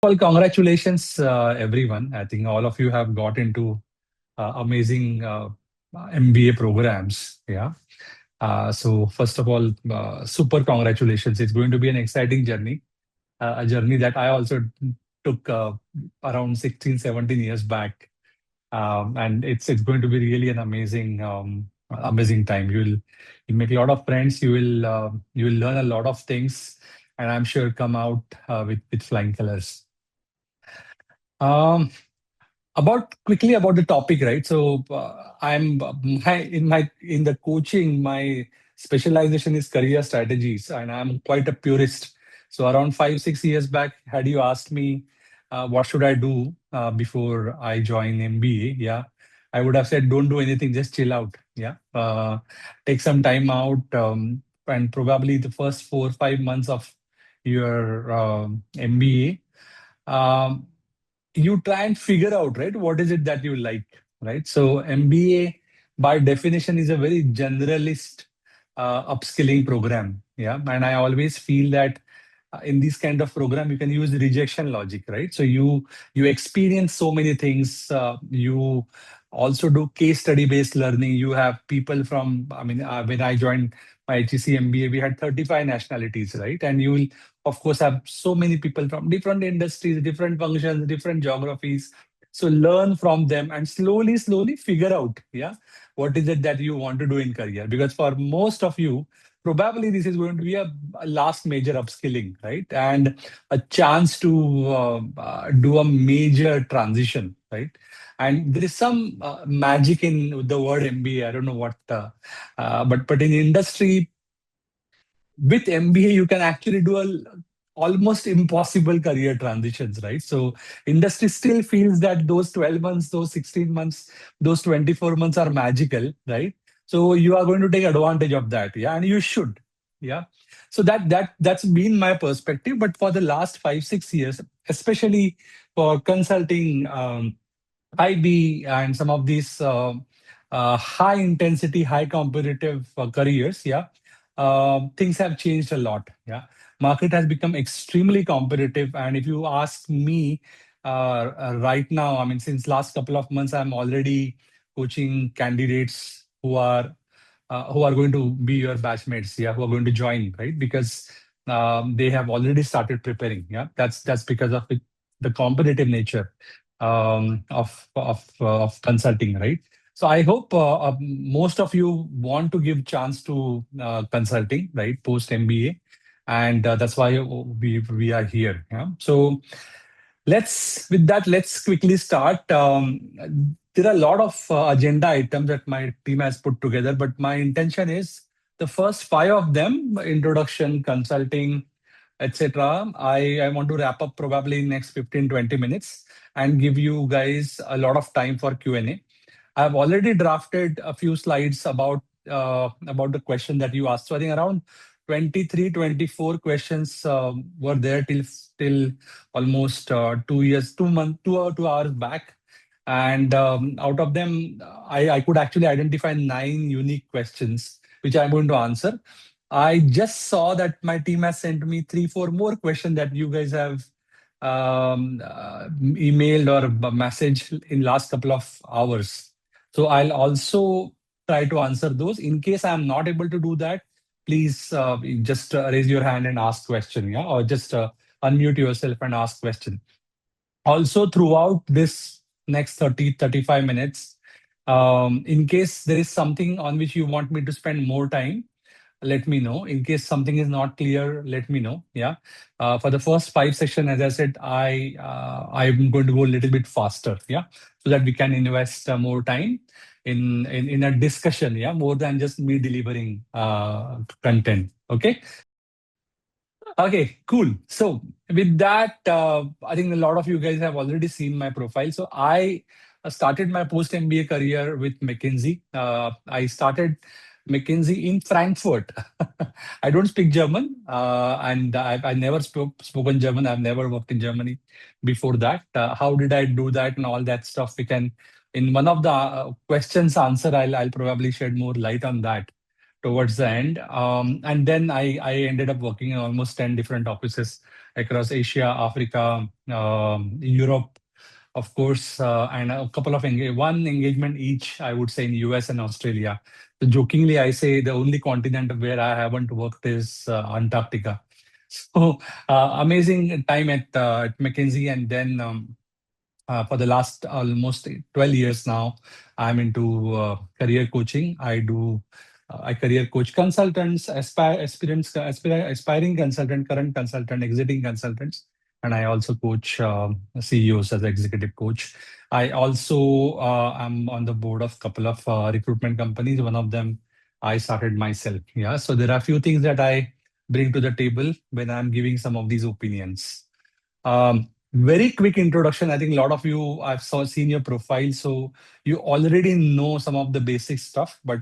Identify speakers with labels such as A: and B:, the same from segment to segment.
A: Well, congratulations, everyone. I think all of you have got into amazing MBA programs. Yeah. So first of all, super congratulations. It's going to be an exciting journey, a journey that I also took around 16, 17 years back. And it's going to be really an amazing time. You'll make a lot of friends. You will learn a lot of things, and I'm sure come out with flying colors. Um, about quickly about the topic, right? So I'm in the coaching, my specialization is career strategies, and I'm quite a purist. So around 5 6 years back, had you asked me what should I do before I join MBA, yeah, I would have said don't do anything, just chill out. Yeah, take some time out, and probably the first 4 5 months of your MBA. You try and figure out, right, what is it that you like, right? So MBA by definition is a very generalist upskilling program. Yeah, and I always feel that in this kind of program you can use rejection logic, right? So you experience so many things. You also do case study based learning. You have people from, I mean, when I joined my HEC MBA, we had 35 nationalities, right? And you will of course have so many people from different industries, different functions, different geographies. So learn from them and slowly figure out, yeah, what is it that you want to do in career. Because for most of you, probably this is going to be a last major upskilling, right? And a chance to do a major transition, right? And there is some magic in the word MBA. I don't know what, but in industry, with MBA, you can actually do almost impossible career transitions, right? So industry still feels that those 12 months, those 16 months, those 24 months are magical, right? So you are going to take advantage of that, yeah, and you should, yeah. So that's been my perspective. But for the last 5 6 years, especially for consulting, IB and some of these high intensity, high competitive careers, yeah, things have changed a lot. Yeah, market has become extremely competitive, and if you ask me, right now, I mean, since last couple of months, I'm already coaching candidates who are going to be your batchmates, yeah, who are going to join, right? Because they have already started preparing. Yeah, that's because of the competitive nature of consulting, right? So I hope most of you want to give chance to consulting, right, post MBA, and that's why we are here. Yeah. So let's quickly start. There are a lot of agenda items that my team has put together, but my intention is the first five of them: introduction, consulting, etc. I want to wrap up probably in next 15 20 minutes and give you guys a lot of time for Q&A. I've already drafted a few slides about the question that you asked. So I think around 23 24 questions were there till almost 2 years, 2 months, 2 hours back. And out of them, I could actually identify 9 unique questions which I'm going to answer. I just saw that my team has sent me 3 4 more questions that you guys have emailed or messaged in last couple of hours. So I'll also try to answer those. In case I'm not able to do that, please just raise your hand and ask question, yeah, or just unmute yourself and ask question. Also, throughout this next 30 35 minutes, in case there is something on which you want me to spend more time, let me know. In case something is not clear, let me know. Yeah. For the first five session, as I said, I'm going to go a little bit faster. Yeah, so that we can invest more time in a discussion. Yeah, more than just me delivering content. Okay. Okay, cool. So with that, I think a lot of you guys have already seen my profile. So I started my post MBA career with McKinsey. I started McKinsey in Frankfurt. I don't speak German, and I never spoken German. I've never worked in Germany before that. How did I do that and all that stuff? We can, in one of the questions answer, I'll probably shed more light on that. towards the end. And then I ended up working in almost 10 different offices across Asia, Africa, Europe, of course, and a couple of one engagement each, I would say, in US and Australia. So jokingly, I say the only continent where I haven't worked is Antarctica. So amazing time at McKinsey, and then for the last almost 12 years now, I'm into career coaching. I career coach consultants, aspirants, aspiring consultant, current consultant, exiting consultants, and I also coach CEOs as executive coach. I also am on the board of a couple of recruitment companies. One of them I started myself. Yeah, so there are a few things that I bring to the table when I'm giving some of these opinions. Very quick introduction. I think a lot of you, seen your profile, so you already know some of the basic stuff. But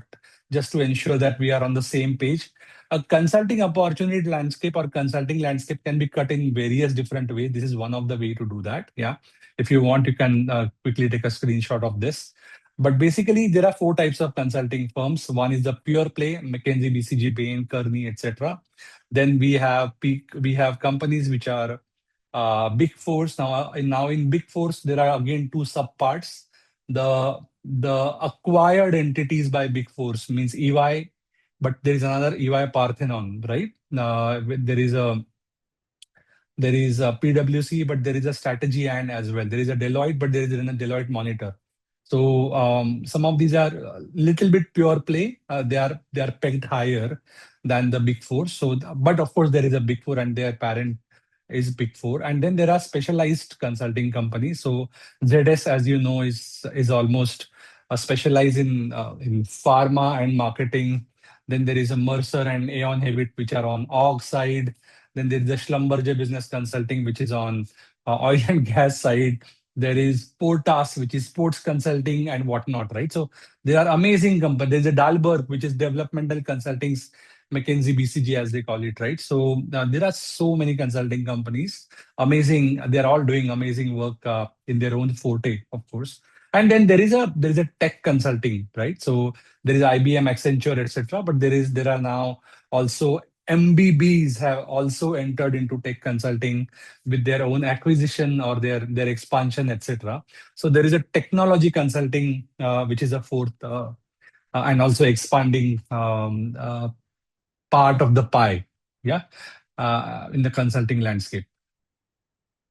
A: just to ensure that we are on the same page, a consulting opportunity landscape or consulting landscape can be cut in various different ways. This is one of the way to do that. Yeah, if you want, you can quickly take a screenshot of this. But basically, there are four types of consulting firms. One is the pure play, McKinsey, BCG, Bain, Kearney, etc. Then we have companies which are big fours. Now in big fours there are again two subparts. The acquired entities by big fours means EY, but there is another EY Parthenon, right? There is a PwC, but there is a strategy and as well. There is a Deloitte, but there is a Deloitte Monitor. So some of these are a little bit pure play. They are pegged higher than the Big Four. So, but of course there is a Big Four and their parent is Big Four, and then there are specialized consulting companies. So ZS, as you know, is almost specialized in pharma and marketing. Then there is a Mercer and Aon Hewitt, which are on org side. Then there is the Schlumberger Business Consulting, which is on oil and gas side. There is Portas, which is sports consulting and whatnot, right? So there are amazing companies. There's a Dalberg, which is developmental consulting, McKinsey, BCG, as they call it, right? So there are so many consulting companies. Amazing. They're all doing amazing work in their own forte, of course. And then there is a tech consulting, right? So there is IBM, Accenture, etc. But there are now also MBBs have also entered into tech consulting with their own acquisition or their expansion, etc. So there is a technology consulting, which is a fourth and also expanding part of the pie, yeah, in the consulting landscape.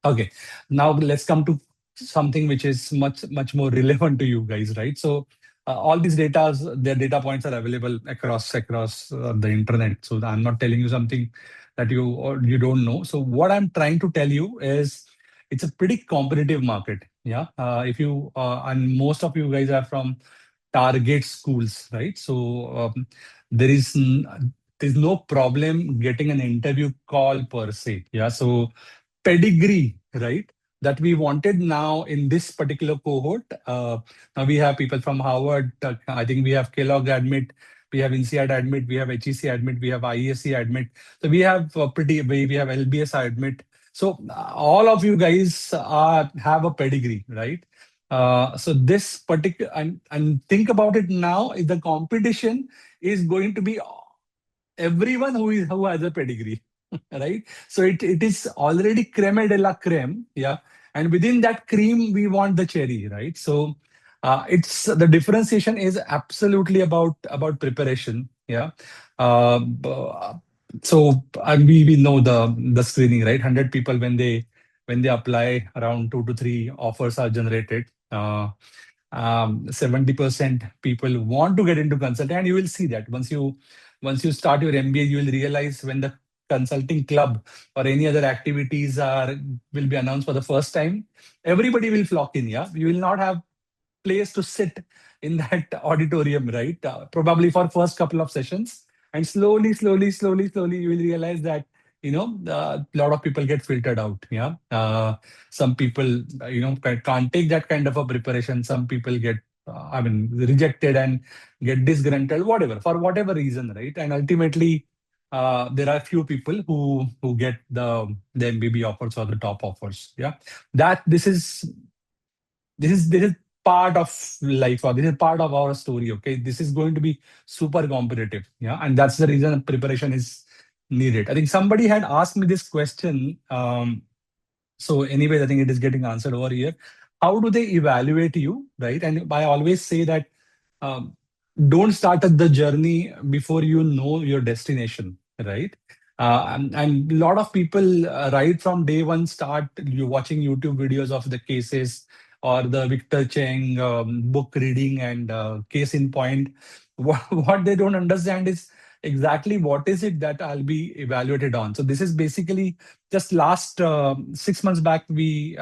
A: Okay, now let's come to something which is much more relevant to you guys, right? So all these their data points are available across the internet. So I'm not telling you something that you don't know. So what I'm trying to tell you is it's a pretty competitive market. Yeah, if you and most of you guys are from target schools, right? So there is there's no problem getting an interview call per se. Yeah, so pedigree, right? That we wanted now in this particular cohort. Now we have people from Harvard. I think we have Kellogg admit, we have INSEAD admit, we have HEC admit, we have IESC admit. So we have we have LBS admit. So all of you guys have a pedigree, right? So this particular and think about it now. If the competition is going to be everyone who has a pedigree, right? So it is already creme de la creme, yeah. And within that cream, we want the cherry, right? So it's the differentiation is absolutely about preparation, yeah. So and we know the screening, right? 100 people when they apply, around 2 to 3 offers are generated. 70% people want to get into consulting, and you will see that once you start your MBA, you will realize when the consulting club or any other activities will be announced for the first time, everybody will flock in. Yeah, you will not have place to sit in that auditorium, right? Probably for first couple of sessions, and slowly, you will realize that a lot of people get filtered out. Yeah, some people can't take that kind of a preparation. Some people get rejected and get disgruntled, whatever, for whatever reason, right? And ultimately, there are few people who get the MBB offers or the top offers. Yeah, that this is part of life, or this is part of our story. Okay, this is going to be super competitive. Yeah, and that's the reason preparation is needed. I think somebody had asked me this question. So anyways, I think it is getting answered over here. How do they evaluate you, right? And I always say that um, don't start at the journey before you know your destination, right? And a lot of people, right from day one, start you watching YouTube videos of the cases or the Victor Cheng book reading and case in point. What they don't understand is exactly what is it that I'll be evaluated on. So this is basically just last 6 months back we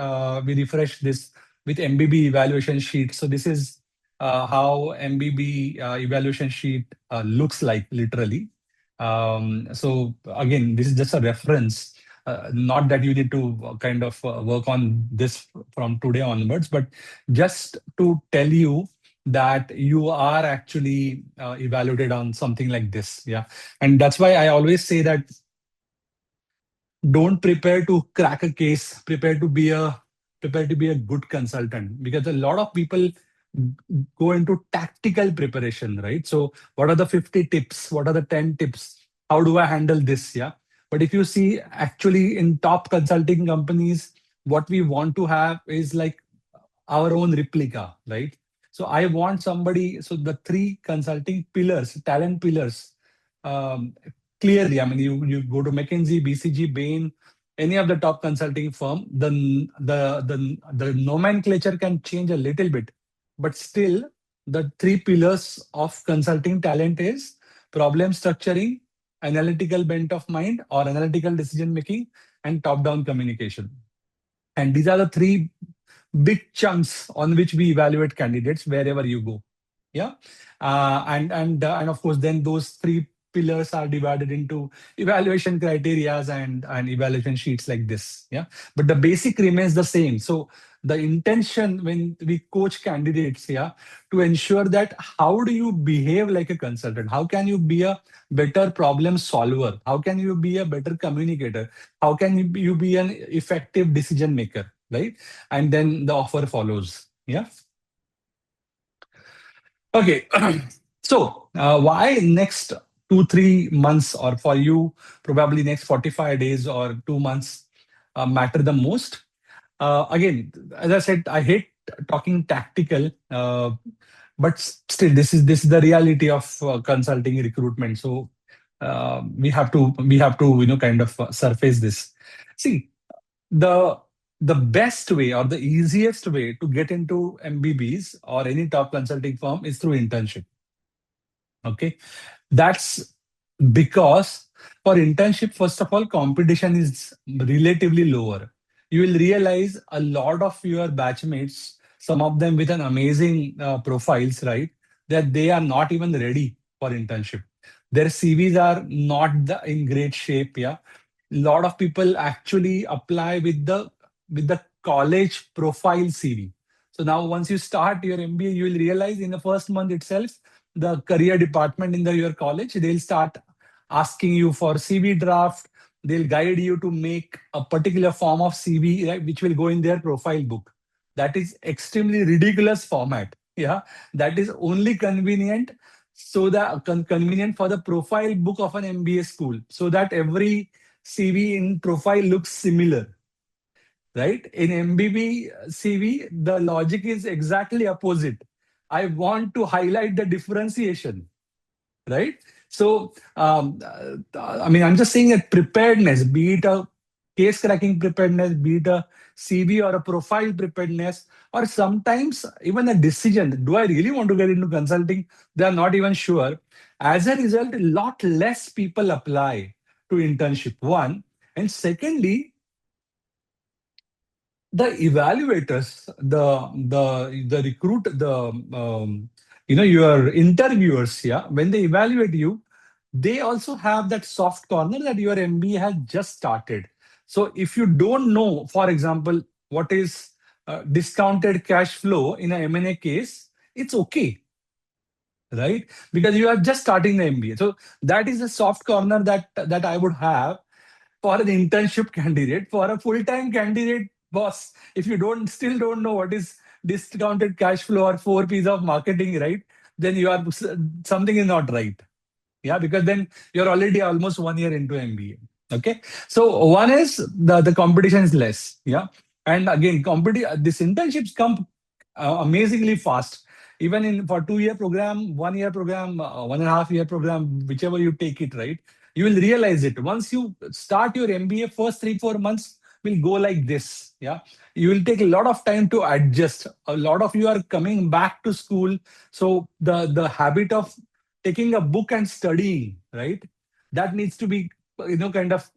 A: refreshed this with MBB evaluation sheet. So this is how MBB evaluation sheet looks like literally. So again, this is just a reference. Not that you need to kind of work on this from today onwards, but just to tell you that you are actually evaluated on something like this. Yeah, and that's why I always say that don't prepare to crack a case, prepare to be a good consultant, because a lot of people go into tactical preparation, right? So what are the 50 tips, what are the 10 tips, how do I handle this? Yeah, but if you see actually in top consulting companies, what we want to have is like our own replica, right? So I want somebody. So the three consulting pillars, talent pillars, um, clearly, I mean, you go to McKinsey, BCG, Bain, any of the top consulting firm, the nomenclature can change a little bit, but still the three pillars of consulting talent is problem structuring, analytical bent of mind or analytical decision making, and top down communication. And these are the three big chunks on which we evaluate candidates wherever you go. Yeah, and of course, then those three pillars are divided into evaluation criterias and evaluation sheets like this. Yeah, but the basic remains the same. So the intention when we coach candidates, yeah, to ensure that how do you behave like a consultant? How can you be a better problem solver? How can you be a better communicator? How can you be an effective decision maker? Right, and then the offer follows. Yeah. Okay. So, why next 2, 3 months, or for you, probably next 45 days or 2 months matter the most? Again, as I said, I hate talking tactical, but still, this is the reality of consulting recruitment. So, we have to kind of surface this. See, the the best way or the easiest way to get into MBBs or any top consulting firm is through internship. Okay, that's because for internship, first of all, competition is relatively lower. You will realize a lot of your batchmates, some of them with an amazing profiles, right? That they are not even ready for internship. Their CVs are not in great shape. Yeah, lot of people actually apply with the college profile CV. So now once you start your MBA, you will realize in the first month itself, the career department in your college, they'll start asking you for CV draft. They'll guide you to make a particular form of CV, right, which will go in their profile book. That is extremely ridiculous format. Yeah, that is only convenient, so that convenient for the profile book of an MBA school, so that every CV in profile looks similar, right? In MBB CV, the logic is exactly opposite. I want to highlight the differentiation, right? So, I mean, I'm just saying that preparedness, be it a case cracking preparedness, be it a CV or a profile preparedness, or sometimes even a decision. Do I really want to get into consulting? They are not even sure. As a result, a lot less people apply to internship. One, and secondly, the evaluators, the recruit, your interviewers, yeah, when they evaluate you, they also have that soft corner that your MBA has just started. So if you don't know, for example, what is discounted cash flow in a M&A case, it's okay, right? Because you are just starting the MBA. So that is a soft corner that I would have for an internship candidate. For a full-time candidate, boss, if you don't still don't know what is discounted cash flow or 4 P's of marketing, right? Then you are something is not right. Yeah, because then you're already almost 1 year into MBA. Okay, so one is the competition is less. Yeah, and again, these internships come amazingly fast. Even in for 2 year program, 1 year program, 1.5 year program, whichever you take it, right? You will realize it once you start your MBA. First 3 4 months will go like this. Yeah, you will take a lot of time to adjust. A lot of you are coming back to school, so the habit of taking a book and studying, right? That needs to be, kind of,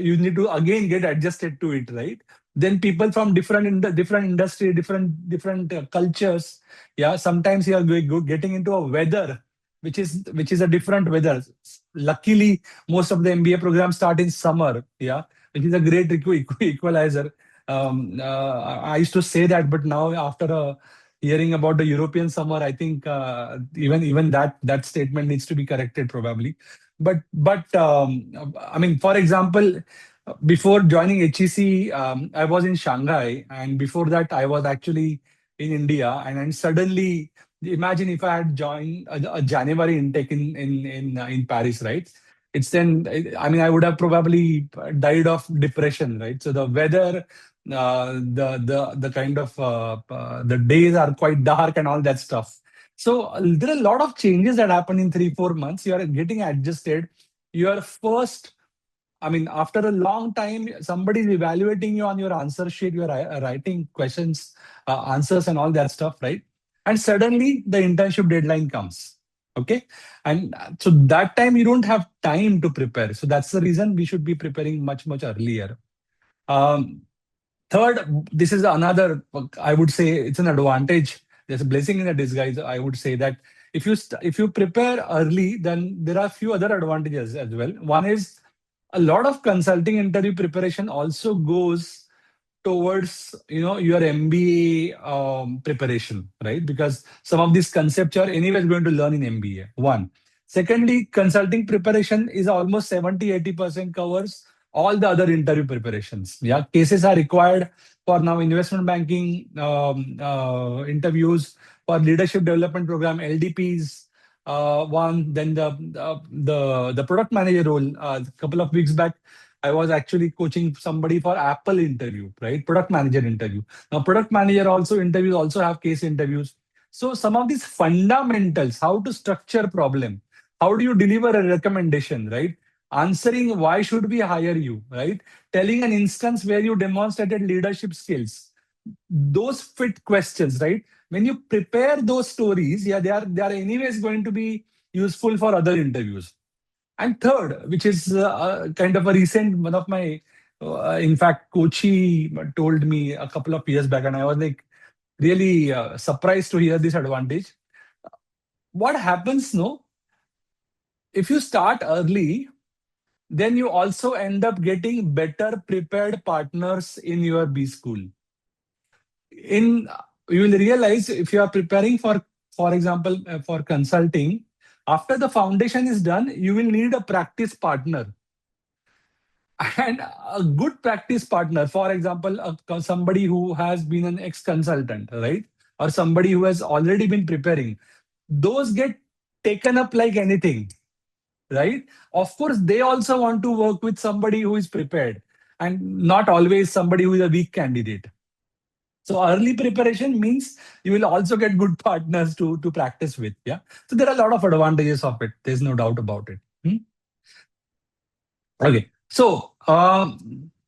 A: you need to again get adjusted to it, right? Then people from different industry, different cultures. Yeah, sometimes you are getting into a weather which is a different weather. Luckily, most of the MBA programs start in summer. Yeah, which is a great equalizer. I used to say that, but now after hearing about the European summer, I think even that statement needs to be corrected probably. But I mean, for example, before joining HEC, I was in Shanghai, and before that, I was actually in India. And then suddenly, imagine if I had joined a January intake in Paris, right? It's then, I mean, I would have probably died of depression, right? So the weather, the kind of the days are quite dark and all that stuff. So there are a lot of changes that happen in 3 4 months. You are getting adjusted. Your first, I mean, after a long time, somebody is evaluating you on your answer sheet. You are writing questions, answers, and all that stuff, right? And suddenly the internship deadline comes. Okay, and so that time you don't have time to prepare. So that's the reason we should be preparing much earlier. Um, Third, this is another, I would say it's an advantage. There's a blessing in a disguise. I would say that if you prepare early, then there are a few other advantages as well. One is a lot of consulting interview preparation also goes towards your MBA preparation, right? Because some of these concepts are anyways going to learn in MBA. One. Secondly, consulting preparation is almost 70-80% covers all the other interview preparations. Yeah, cases are required for now investment banking interviews, for leadership development program LDPs. One, then the product manager role. A couple of weeks back, I was actually coaching somebody for Apple interview, right? Product manager interview. Now, product manager also interviews also have case interviews. So some of these fundamentals, how to structure problem, how do you deliver a recommendation, right? Answering why should we hire you, right? Telling an instance where you demonstrated leadership skills. Those fit questions, right? When you prepare those stories, yeah, they are anyways going to be useful for other interviews. And third, which is kind of a recent one of my, in fact, coachee told me a couple of years back, and I was like really surprised to hear this advantage. What happens, no? If you start early, then you also end up getting better prepared partners in your B school. In You will realize if you are preparing for example, for consulting, after the foundation is done, you will need a practice partner. And a good practice partner, for example, somebody who has been an ex-consultant, right? Or somebody who has already been preparing, those get taken up like anything, right? Of course, they also want to work with somebody who is prepared and not always somebody who is a weak candidate. So early preparation means you will also get good partners to practice with. Yeah. So there are a lot of advantages of it. There's no doubt about it. Okay. So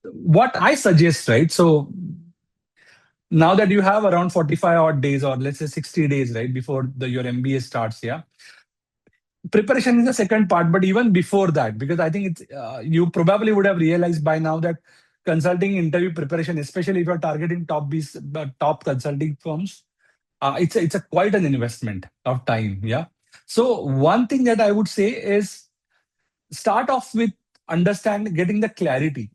A: what I suggest, right? So now that you have around 45 odd days, or let's say 60 days, right, before your MBA starts, yeah, preparation is the second part. But even before that, because I think it's you probably would have realized by now that consulting interview preparation, especially if you're targeting top consulting firms, it's a quite an investment of time. Yeah. So one thing that I would say is start off with getting the clarity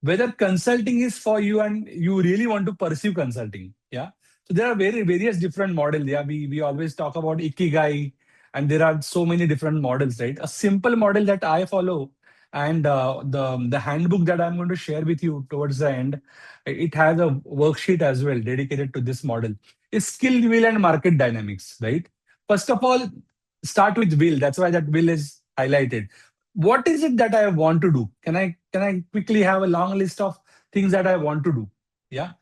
A: whether consulting is for you and you really want to pursue consulting. Yeah. So there are various different models. Yeah. We always talk about ikigai, and there are so many different models, right? A simple model that I follow And the handbook that I'm going to share with you towards the end, it has a worksheet as well dedicated to this model. Is skill, will, and market dynamics, right? First of all, start with will. That's why that will is highlighted. What is it that I want to do? Can I quickly have a long list of things that I want to do? Yeah.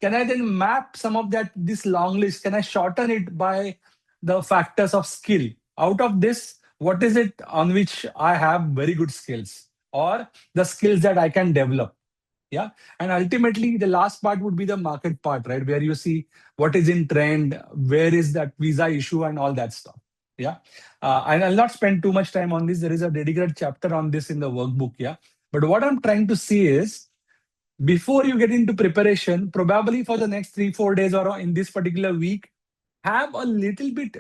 A: Can I then map some of that this long list? Can I shorten it by the factors of skill? Out of this, what is it on which I have very good skills or the skills that I can develop? Yeah. And ultimately, the last part would be the market part, right? Where you see what is in trend, where is that visa issue, and all that stuff. Yeah. And I'll not spend too much time on this. There is a dedicated chapter on this in the workbook. Yeah. But what I'm trying to see is before you get into preparation, probably for the next 3, 4 days or in this particular week, have a little bit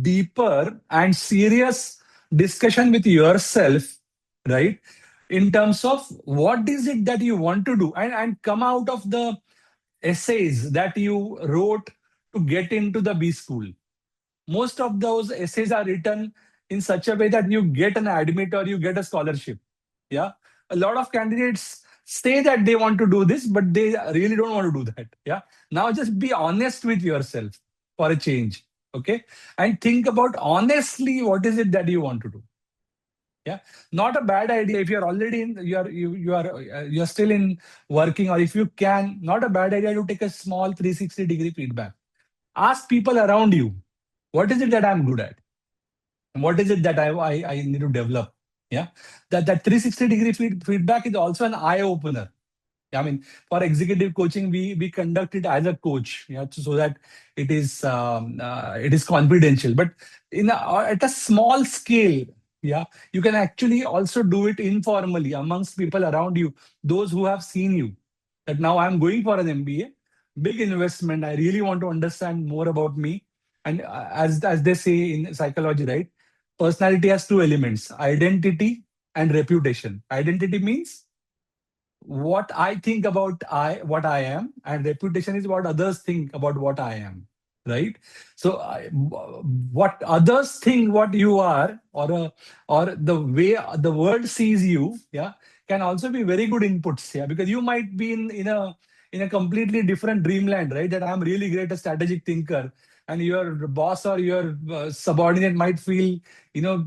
A: deeper and serious discussion with yourself, right? In terms of what is it that you want to do, and come out of the essays that you wrote to get into the B school. Most of those essays are written in such a way that you get an admit or you get a scholarship. Yeah. A lot of candidates say that they want to do this, but they really don't want to do that. Yeah. Now just be honest with yourself for a change. Okay. And think about honestly what is it that you want to do. Yeah. Not a bad idea if you're already in, you're still in working, or if you can, not a bad idea to take a small 360-degree feedback. Ask people around you, what is it that I'm good at? And what is it that I need to develop? Yeah. That 360-degree feedback is also an eye opener. I mean, for executive coaching, we conduct it as a coach, yeah, so that it is confidential. But at a small scale, yeah, you can actually also do it informally amongst people around you, those who have seen you. That now I'm going for an MBA, big investment. I really want to understand more about me. And as they say in psychology, right? Personality has two elements: identity and reputation. Identity means what I think about what I am, and reputation is what others think about what I am, right? So what others think what you are, or the way the world sees you, yeah, can also be very good inputs, yeah, because you might be in a completely different dreamland, right? That I'm really great a strategic thinker, and your boss or your subordinate might feel, you know,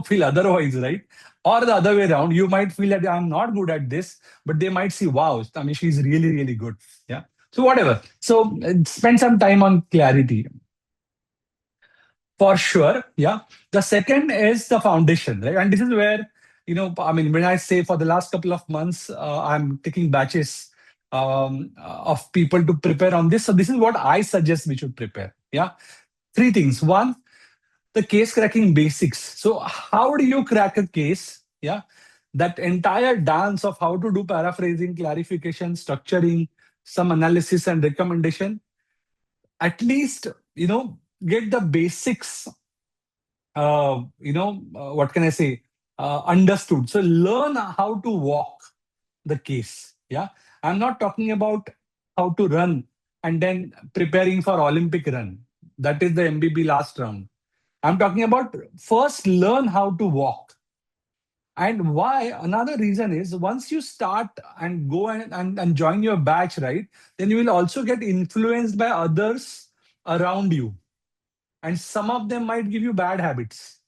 A: feel otherwise, right? Or the other way around, you might feel that I'm not good at this, but they might see, wow, I mean, she's really, really good. Yeah. So whatever. So spend some time on clarity for sure. Yeah. The second is the foundation, right? And this is where, I mean, when I say for the last couple of months, I'm taking batches of people to prepare on this. So this is what I suggest we should prepare. Yeah. Three things. One, the case cracking basics. So how do you crack a case? Yeah. That entire dance of how to do paraphrasing, clarification, structuring, some analysis and recommendation, at least, get the basics, what can I say, understood. So learn how to walk the case. Yeah. I'm not talking about how to run and then preparing for Olympic run. That is the MBB last round. I'm talking about first learn how to walk. And why? Another reason is once you start and go and join your batch, right? Then you will also get influenced by others around you. And some of them might give you bad habits,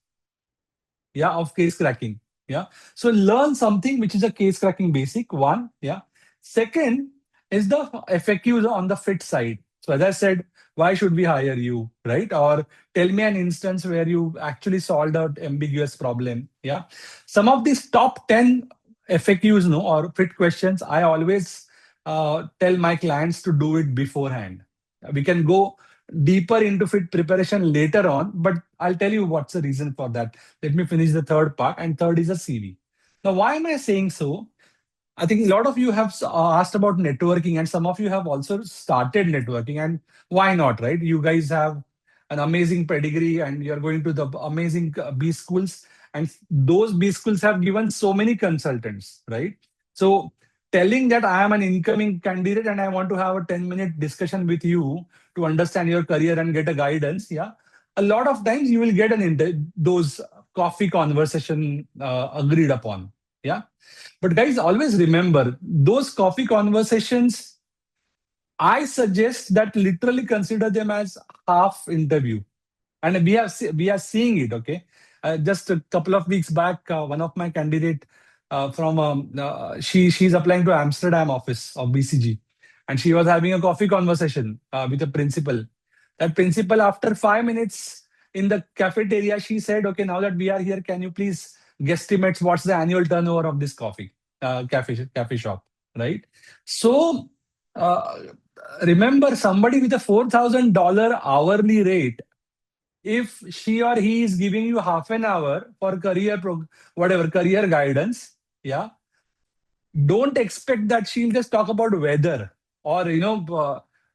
A: yeah, of case cracking. Yeah. So learn something which is a case cracking basic one. Yeah. Second is the FAQs on the fit side. So as I said, why should we hire you, right? Or tell me an instance where you actually solved an ambiguous problem. Yeah. Some of these top 10 FAQs, no, or fit questions, I always tell my clients to do it beforehand. We can go deeper into fit preparation later on, but I'll tell you what's the reason for that. Let me finish the third part, and third is a CV. Now, why am I saying so? I think a lot of you have asked about networking, and some of you have also started networking. And why not, right? You guys have an amazing pedigree, and you're going to the amazing B schools, and those B schools have given so many consultants, right? So, telling that I am an incoming candidate and I want to have a 10-minute discussion with you to understand your career and get a guidance, yeah. A lot of times you will get those coffee conversation agreed upon. Yeah. But guys, always remember those coffee conversations, I suggest that literally consider them as half interview. And we are seeing it. Okay, just a couple of weeks back, one of my candidate from she's applying to Amsterdam office of BCG, and she was having a coffee conversation with a principal. That principal, after 5 minutes in the cafeteria, she said, "Okay, now that we are here, can you please guesstimate what's the annual turnover of this cafe shop?" Right. So uh, remember, somebody with a $4,000 hourly rate, if she or he is giving you half an hour for whatever career guidance, yeah, don't expect that she'll just talk about weather, or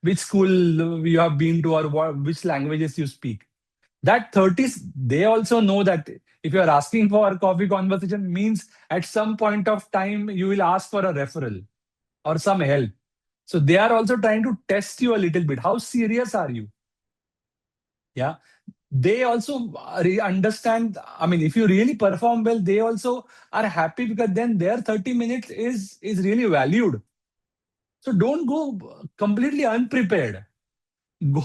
A: which school you have been to, or which languages you speak. That 30s, they also know that if you are asking for a coffee conversation, means at some point of time you will ask for a referral or some help. So they are also trying to test you a little bit. How serious are you? Yeah. They also understand. I mean, if you really perform well, they also are happy, because then their 30 minutes is really valued. So don't go completely unprepared. Go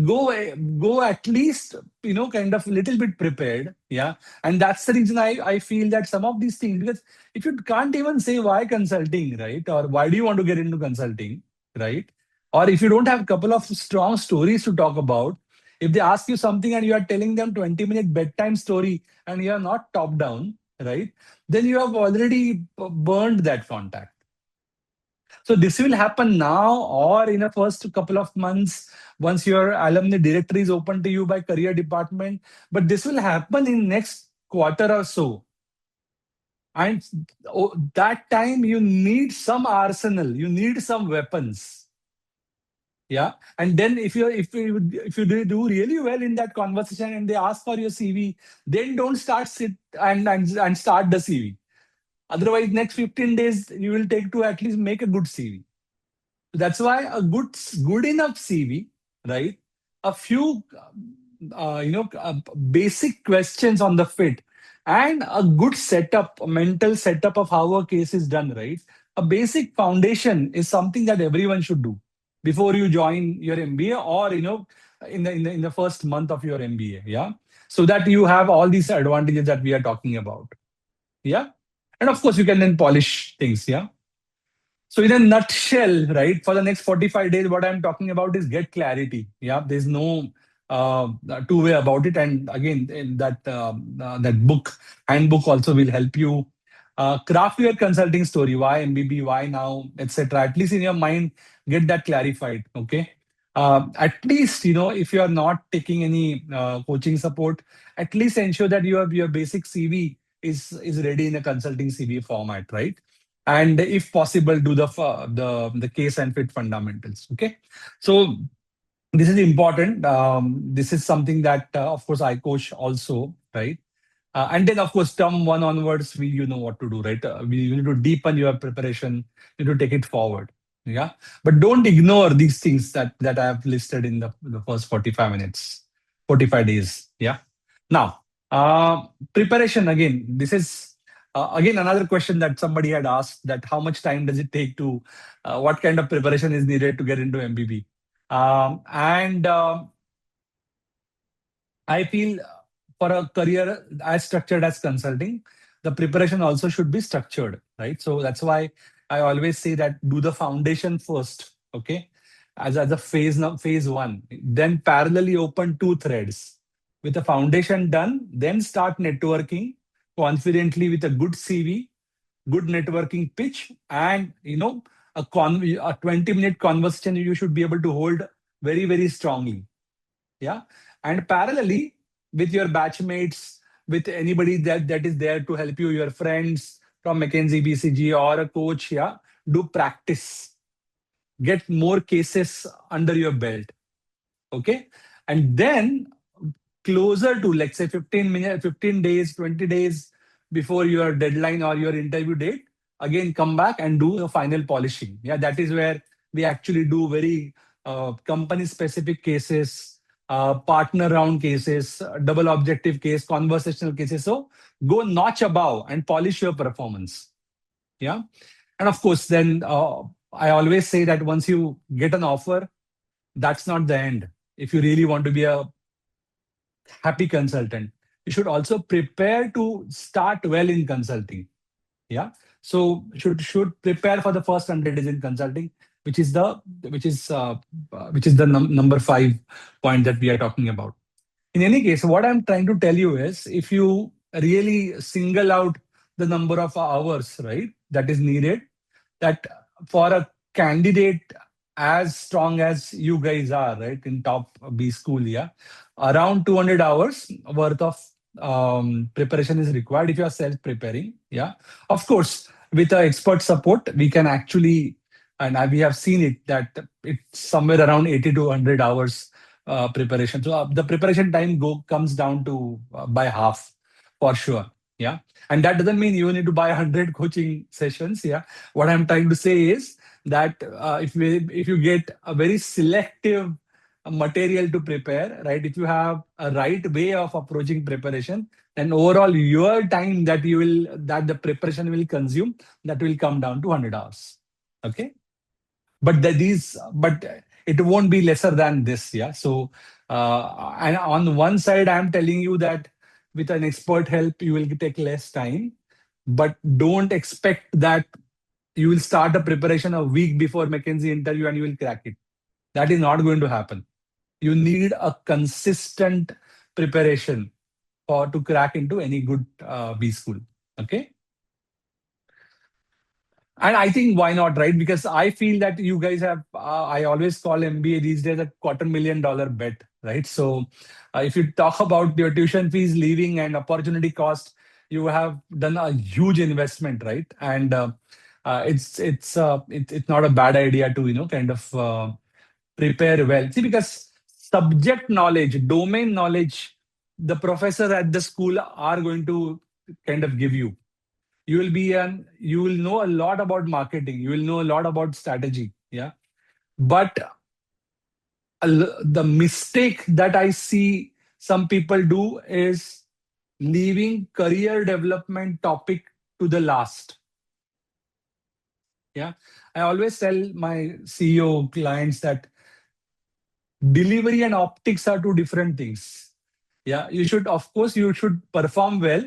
A: go at least, kind of little bit prepared. Yeah. And that's the reason I feel that some of these things, because if you can't even say why consulting, right, or why do you want to get into consulting, right, or if you don't have a couple of strong stories to talk about, if they ask you something and you are telling them 20-minute bedtime story and you are not top down, right, then you have already burned that contact. So this will happen now or in the first couple of months, once your alumni directory is open to you by career department. But this will happen in next quarter or so. And that time you need some arsenal, you need some weapons. Yeah. And then if you do really well in that conversation and they ask for your CV, then don't sit and start the CV. Otherwise, next 15 days you will take to at least make a good CV. That's why a good enough CV, right? A few, basic questions on the fit, and a good setup, a mental setup of how a case is done, right? A basic foundation is something that everyone should do before you join your MBA, or in the first month of your MBA. Yeah, so that you have all these advantages that we are talking about. Yeah, and of course you can then polish things. Yeah. So in a nutshell, right, for the next 45 days, what I'm talking about is get clarity. Yeah, there's no two-way about it. And again, in that handbook also will help you craft your consulting story. Why MBB? Why now? Etc. At least in your mind, get that clarified. Okay. At least if you are not taking any coaching support, at least ensure that your basic CV is ready in a consulting CV format, right? And if possible, do the case and fit fundamentals. Okay. So this is important. This is something that of course I coach also, right? And then of course term one onwards, you know what to do, right? You need to deepen your preparation, you need to take it forward. Yeah. But don't ignore these things that I have listed in the first 45 minutes, 45 days. Yeah. Now, preparation, again, this is again another question that somebody had asked, that how much time does it take to, what kind of preparation is needed to get into MBB? And I feel for a career as structured as consulting, the preparation also should be structured, right? So that's why I always say that do the foundation first, okay? As a phase one, then parallelly open two threads. With the foundation done, then start networking confidently with a good CV, good networking pitch, and a 20-minute conversation you should be able to hold very, very strongly. Yeah. And parallelly, with your batchmates, with anybody that is there to help you, your friends from McKinsey, BCG, or a coach, yeah, do practice. Get more cases under your belt. Okay. And then closer to, let's say, 15 minutes, 15 days, 20 days before your deadline or your interview date, again come back and do the final polishing. Yeah, that is where we actually do very company specific cases, partner round cases, double objective case, conversational cases. So go notch above and polish your performance. Yeah. And of course, then I always say that once you get an offer, that's not the end. If you really want to be a happy consultant, you should also prepare to start well in consulting. Yeah. So should prepare for the first 100 days in consulting, which is the which is the number five point that we are talking about. In any case, what I'm trying to tell you is, if you really single out the number of hours, right, that is needed, that for a candidate as strong as you guys are, right, in top B school, yeah, around 200 hours worth of preparation is required if you are self-preparing. Yeah, of course, with expert support, we can actually, and we have seen it that it's somewhere around 80 to 100 hours preparation. So the preparation time comes down to by half for sure. Yeah, and that doesn't mean you need to buy 100 coaching sessions. Yeah, what I'm trying to say is that if you get a very selective material to prepare, right? If you have a right way of approaching preparation, then overall your time that the preparation will consume, that will come down to 100 hours. Okay, but it won't be lesser than this. Yeah. So and on one side, I'm telling you that with an expert help, you will take less time, but don't expect that you will start a preparation a week before McKinsey interview and you will crack it. That is not going to happen. You need a consistent preparation for to crack into any good B school. Okay. And I think why not, right? Because I feel that you guys have, I always call MBA these days a $250,000 bet, right? So if you talk about your tuition fees, leaving, and opportunity cost, you have done a huge investment, right? And it's not a bad idea to, kind of prepare well. See, because subject knowledge, domain knowledge, the professors at the school are going to kind of give you. You will know a lot about marketing, you will know a lot about strategy. Yeah. But the mistake that I see some people do is leaving career development topic to the last. Yeah. I always tell my CEO clients that delivery and optics are two different things. Yeah, you should, of course, you should perform well,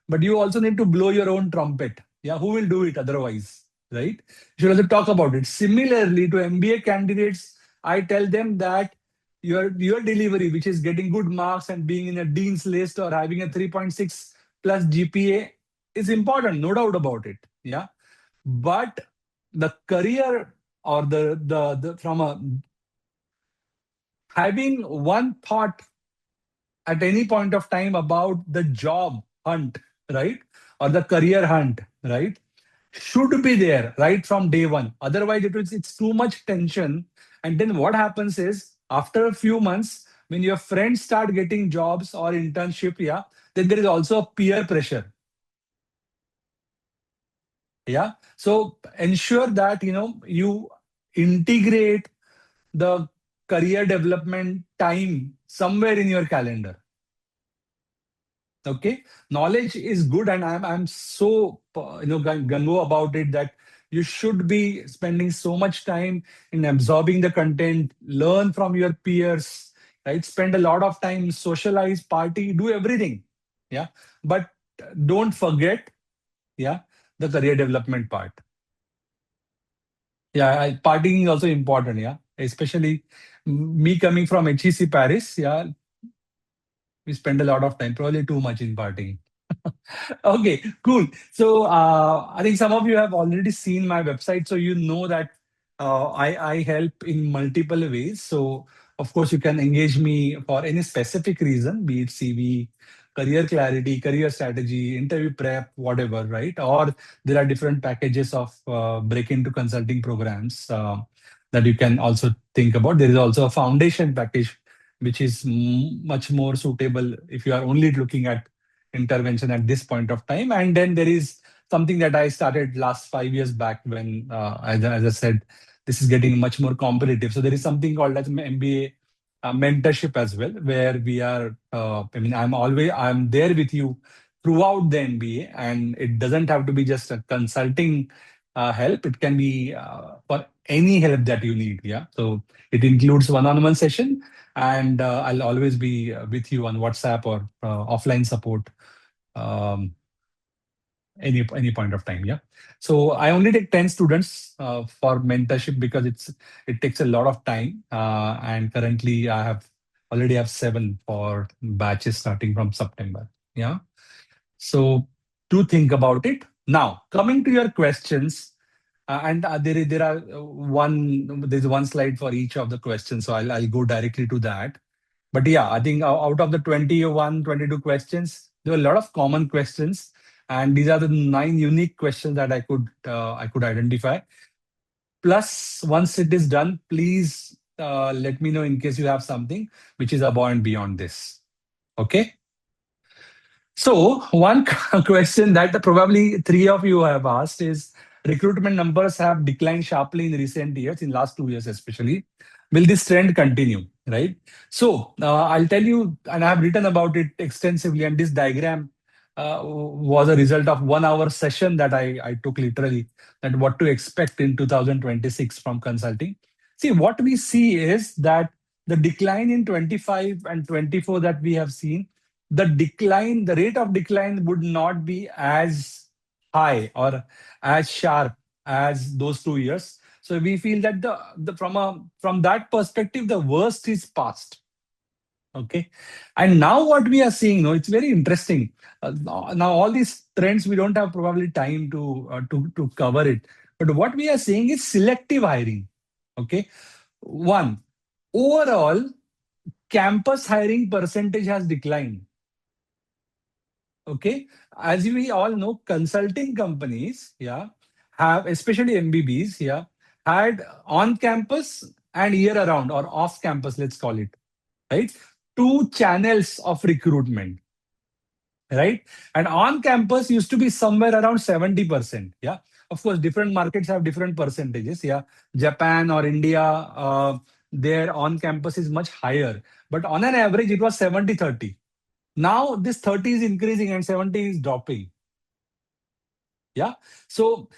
A: but you also need to blow your own trumpet. Yeah, who will do it otherwise, right? You should also talk about it. Similarly, to MBA candidates, I tell them that your delivery, which is getting good marks and being in a dean's list or having a 3.6 plus GPA, is important, no doubt about it. Yeah, but the career or the from a having one thought at any point of time about the job hunt, right? Or the career hunt, right? Should be there right from day one. Otherwise, it's too much tension. And then what happens is, after a few months, when your friends start getting jobs or internship, yeah, then there is also a peer pressure. Yeah. So ensure that you integrate the career development time somewhere in your calendar. Okay, knowledge is good, and I'm so gung-ho about it that you should be spending so much time in absorbing the content, learn from your peers, right? Spend a lot of time, socialize, party, do everything. Yeah, but don't forget, yeah, the career development part. Yeah, partying is also important. Yeah, especially me coming from HEC Paris. Yeah, we spend a lot of time, probably too much in partying. Okay, cool. So I think some of you have already seen my website, so you know that I help in multiple ways. So of course, you can engage me for any specific reason, be it CV, career clarity, career strategy, interview prep, whatever, right? Or there are different packages of break into consulting programs that you can also think about. There is also a foundation package, which is much more suitable if you are only looking at intervention at this point of time. And then there is something that I started last 5 years back when, as I said, this is getting much more competitive. So there is something called as MBA mentorship as well, where we are. I mean, I'm there with you throughout the MBA, and it doesn't have to be just a consulting help. It can be for any help that you need. Yeah, so it includes one-on-one session, and I'll always be with you on WhatsApp or offline support. Um, any point of time. Yeah, so I only take 10 students for mentorship because it takes a lot of time, and currently I have already have 7 for batches starting from September. Yeah, so do think about it. Now coming to your questions, and there's one slide for each of the questions, so I'll go directly to that. But yeah, I think out of the 21, 22 questions, there were a lot of common questions. And these are the 9 unique questions that I could identify. Plus, once it is done, please let me know in case you have something which is above and beyond this. Okay. So one question that probably 3 of you have asked is recruitment numbers have declined sharply in recent years, in last 2 years especially. Will this trend continue? Right. So I'll tell you, and I have written about it extensively. And this diagram was a result of 1 hour session that I took literally, that what to expect in 2026 from consulting. See, what we see is that the decline in 25 and 24 that we have seen, the rate of decline would not be as high or as sharp as those 2 years. So we feel that from that perspective, the worst is past. Okay. And now what we are seeing, no, it's very interesting. Now all these trends, we don't have probably time to cover it. But what we are seeing is selective hiring. Okay. One, overall, campus hiring percentage has declined. Okay. As we all know, consulting companies, yeah, have, especially MBBs, yeah, had on campus and year around or off campus, let's call it, right? Two channels of recruitment, right? And on campus used to be somewhere around 70%. Yeah. Of course, different markets have different percentages. Yeah. Japan or India, their on campus is much higher. But on an average, it was 70-30. Now this 30 is increasing and 70 is dropping. Yeah. So,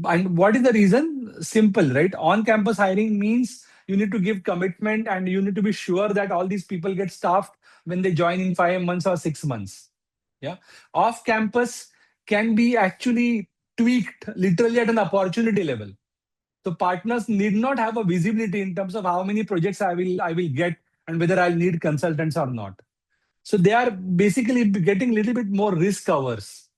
A: and what is the reason? Simple, right? On campus hiring means you need to give commitment and you need to be sure that all these people get staffed when they join in 5 months or 6 months. Yeah. Off campus can be actually tweaked literally at an opportunity level. So partners need not have a visibility in terms of how many projects I will get and whether I'll need consultants or not. So they are basically getting a little bit more risk averse.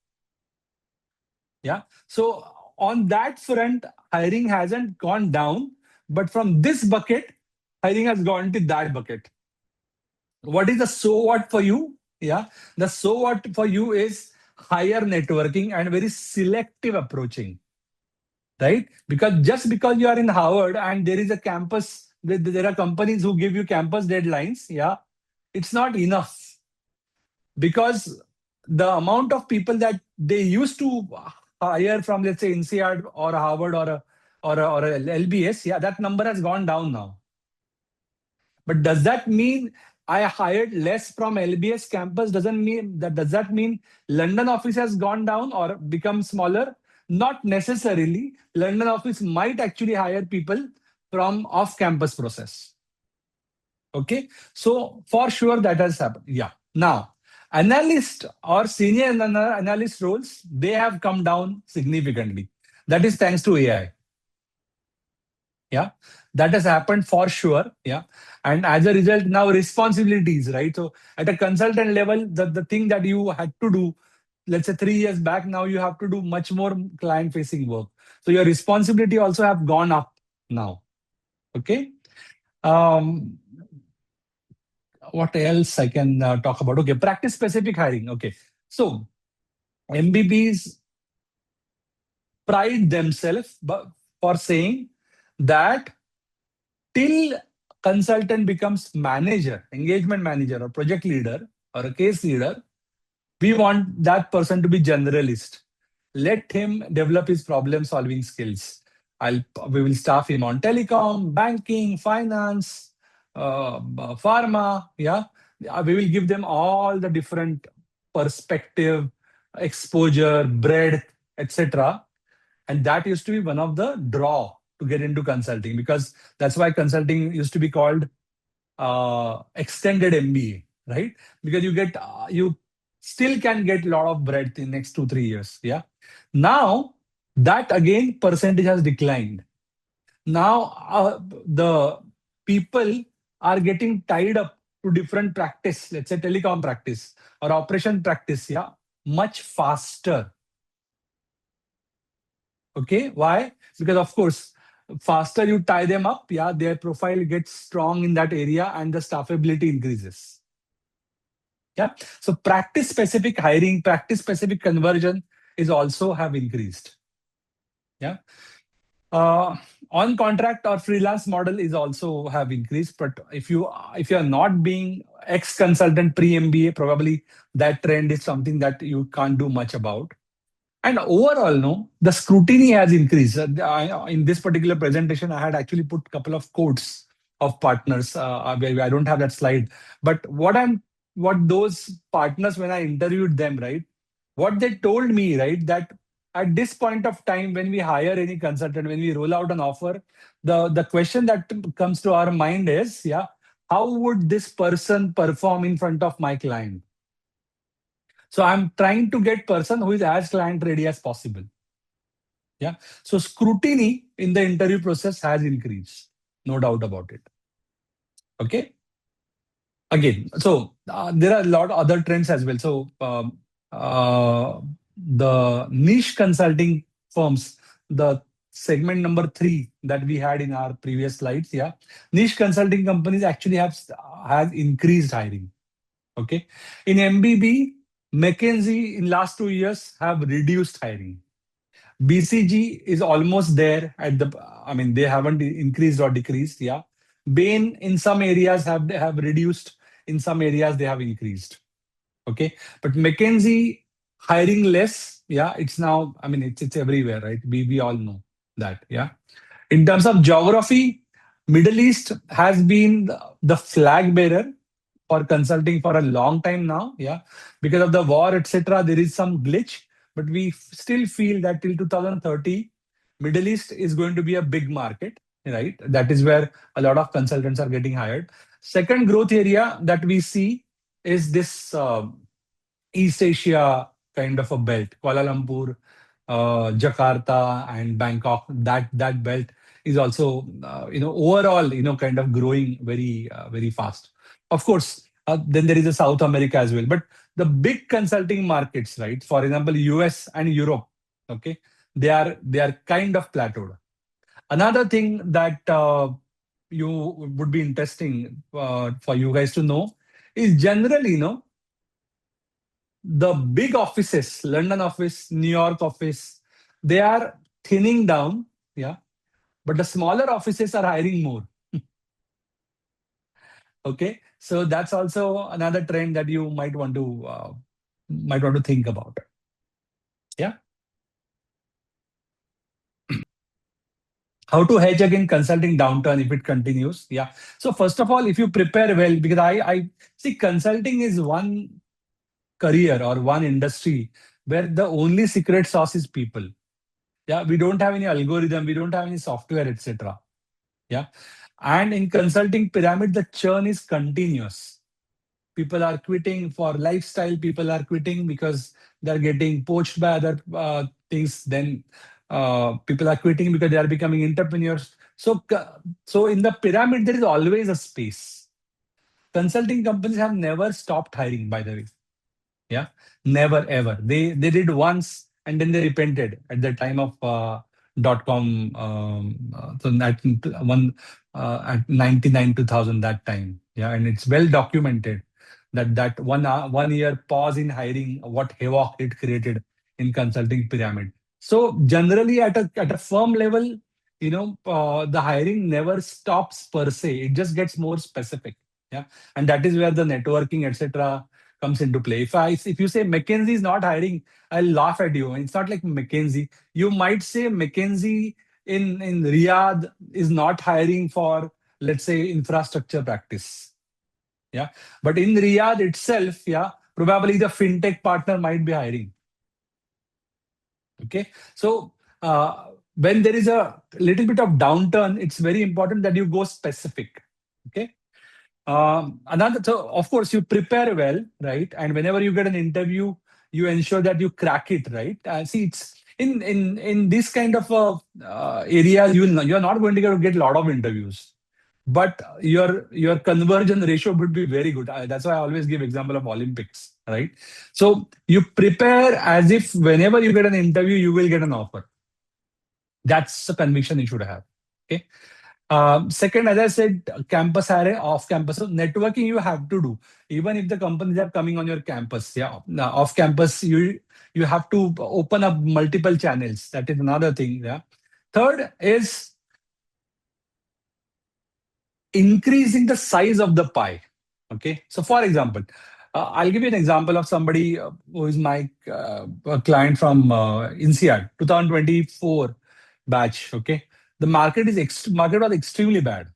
A: Yeah. So on that front, hiring hasn't gone down, but from this bucket, hiring has gone to that bucket. What is the so what for you? Yeah. The so what for you is higher networking and very selective approaching, right? Because just because you are in Harvard and there is a campus, there are companies who give you campus deadlines. Yeah. It's not enough, because the amount of people that they used to hire from, let's say, INSEAD or Harvard or a LBS, yeah, that number has gone down now. But does that mean I hired less from LBS campus? Does that mean London office has gone down or become smaller? Not necessarily. London office might actually hire people from off-campus process. Okay, so for sure that has happened. Yeah. Now, analyst or senior analyst roles, they have come down significantly. That is thanks to AI. Yeah, that has happened for sure. Yeah, and as a result, now responsibilities, right? So at a consultant level, the thing that you had to do, let's say 3 years back, now you have to do much more client-facing work. So your responsibility also have gone up now. Okay. Um, what else I can talk about? Okay, practice specific hiring. Okay, so MBBs pride themselves for saying that till consultant becomes manager, engagement manager, or project leader, or a case leader, we want that person to be generalist. Let him develop his problem solving skills. We will staff him on telecom, banking, finance, pharma. Yeah. We will give them all the different perspective, exposure, breadth, etc. And that used to be one of the draw to get into consulting, because that's why consulting used to be called extended MBA, right? Because you still can get a lot of breadth in next 2 3 years. Yeah. Now that again percentage has declined. Now the people are getting tied up to different practice, let's say telecom practice or operation practice. Yeah, much faster. Okay, why? Because of course, faster you tie them up, yeah, their profile gets strong in that area and the staffability increases. Yeah. So practice specific hiring, practice specific conversion is also have increased. Yeah. Uh, on contract or freelance model is also have increased. But if you are not being ex consultant pre MBA, probably that trend is something that you can't do much about. And overall, no, the scrutiny has increased. In this particular presentation, I had actually put a couple of quotes of partners. I don't have that slide, but what those partners, when I interviewed them, right, what they told me, right, that at this point of time, when we hire any consultant, when we roll out an offer, the question that comes to our mind is, yeah, how would this person perform in front of my client? So I'm trying to get person who is as client ready as possible. Yeah. So scrutiny in the interview process has increased, no doubt about it. Okay. Again, so there are a lot of other trends as well. So the niche consulting firms, the segment number 3 that we had in our previous slides, yeah, niche consulting companies actually has increased hiring. Okay. In MBB, McKinsey in last 2 years have reduced hiring. BCG is almost there at the, I mean, they haven't increased or decreased. Yeah. Bain in some areas have reduced, in some areas they have increased. Okay. But McKinsey hiring less. Yeah. It's now, I mean, it's everywhere, right? We all know that. Yeah. In terms of geography, Middle East has been the flag bearer for consulting for a long time now. Yeah, because of the war, etc. There is some glitch, but we still feel that till 2030, Middle East is going to be a big market. Right, that is where a lot of consultants are getting hired. Second growth area that we see is this East Asia kind of a belt, Kuala Lumpur, Jakarta, and Bangkok. That belt is also overall kind of growing very fast. Of course, then there is a South America as well. But the big consulting markets, right? For example, US and Europe. Okay, they are kind of plateaued. Another thing that you would be interesting for you guys to know is generally, the big offices, London office, New York office, they are thinning down. Yeah. But the smaller offices are hiring more. Okay. So that's also another trend that you might want to think about. Yeah. How to hedge against consulting downturn if it continues. Yeah. So first of all, if you prepare well, because I see consulting is one career or one industry where the only secret sauce is people. Yeah, we don't have any algorithm, we don't have any software, etc. Yeah. And in consulting pyramid, the churn is continuous. People are quitting for lifestyle, people are quitting because they're getting poached by other things. Then people are quitting because they are becoming entrepreneurs. So in the pyramid, there is always a space. Consulting companies have never stopped hiring, by the way. Yeah, never ever. They did once and then they repented at the time of dot com. So that one at 99 2000 that time. Yeah, and it's well documented that 1 year pause in hiring, what havoc it created in consulting pyramid. So generally at a firm level, the hiring never stops per se. It just gets more specific. Yeah, and that is where the networking, etc comes into play. If you say McKinsey is not hiring, I'll laugh at you. It's not like McKinsey. You might say McKinsey in Riyadh is not hiring for let's say, infrastructure practice. Yeah. But in Riyadh itself, yeah, probably the fintech partner might be hiring. Okay. So when there is a little bit of downturn, it's very important that you go specific. Okay. Another, so of course you prepare well, right? And whenever you get an interview, you ensure that you crack it, right? See, it's in this kind of area, you're not going to get a lot of interviews, but your conversion ratio would be very good. That's why I always give example of Olympics, right? So you prepare as if whenever you get an interview, you will get an offer. That's the conviction you should have. Okay. Second, as I said, campus array, off campus. So networking you have to do, even if the companies are coming on your campus. Yeah, now, off campus you have to open up multiple channels. That is another thing. Yeah. Third is increasing the size of the pie. Okay. So, for example, I'll give you an example of somebody who is my a client from INSEAD 2024 batch. Okay. The market was extremely bad.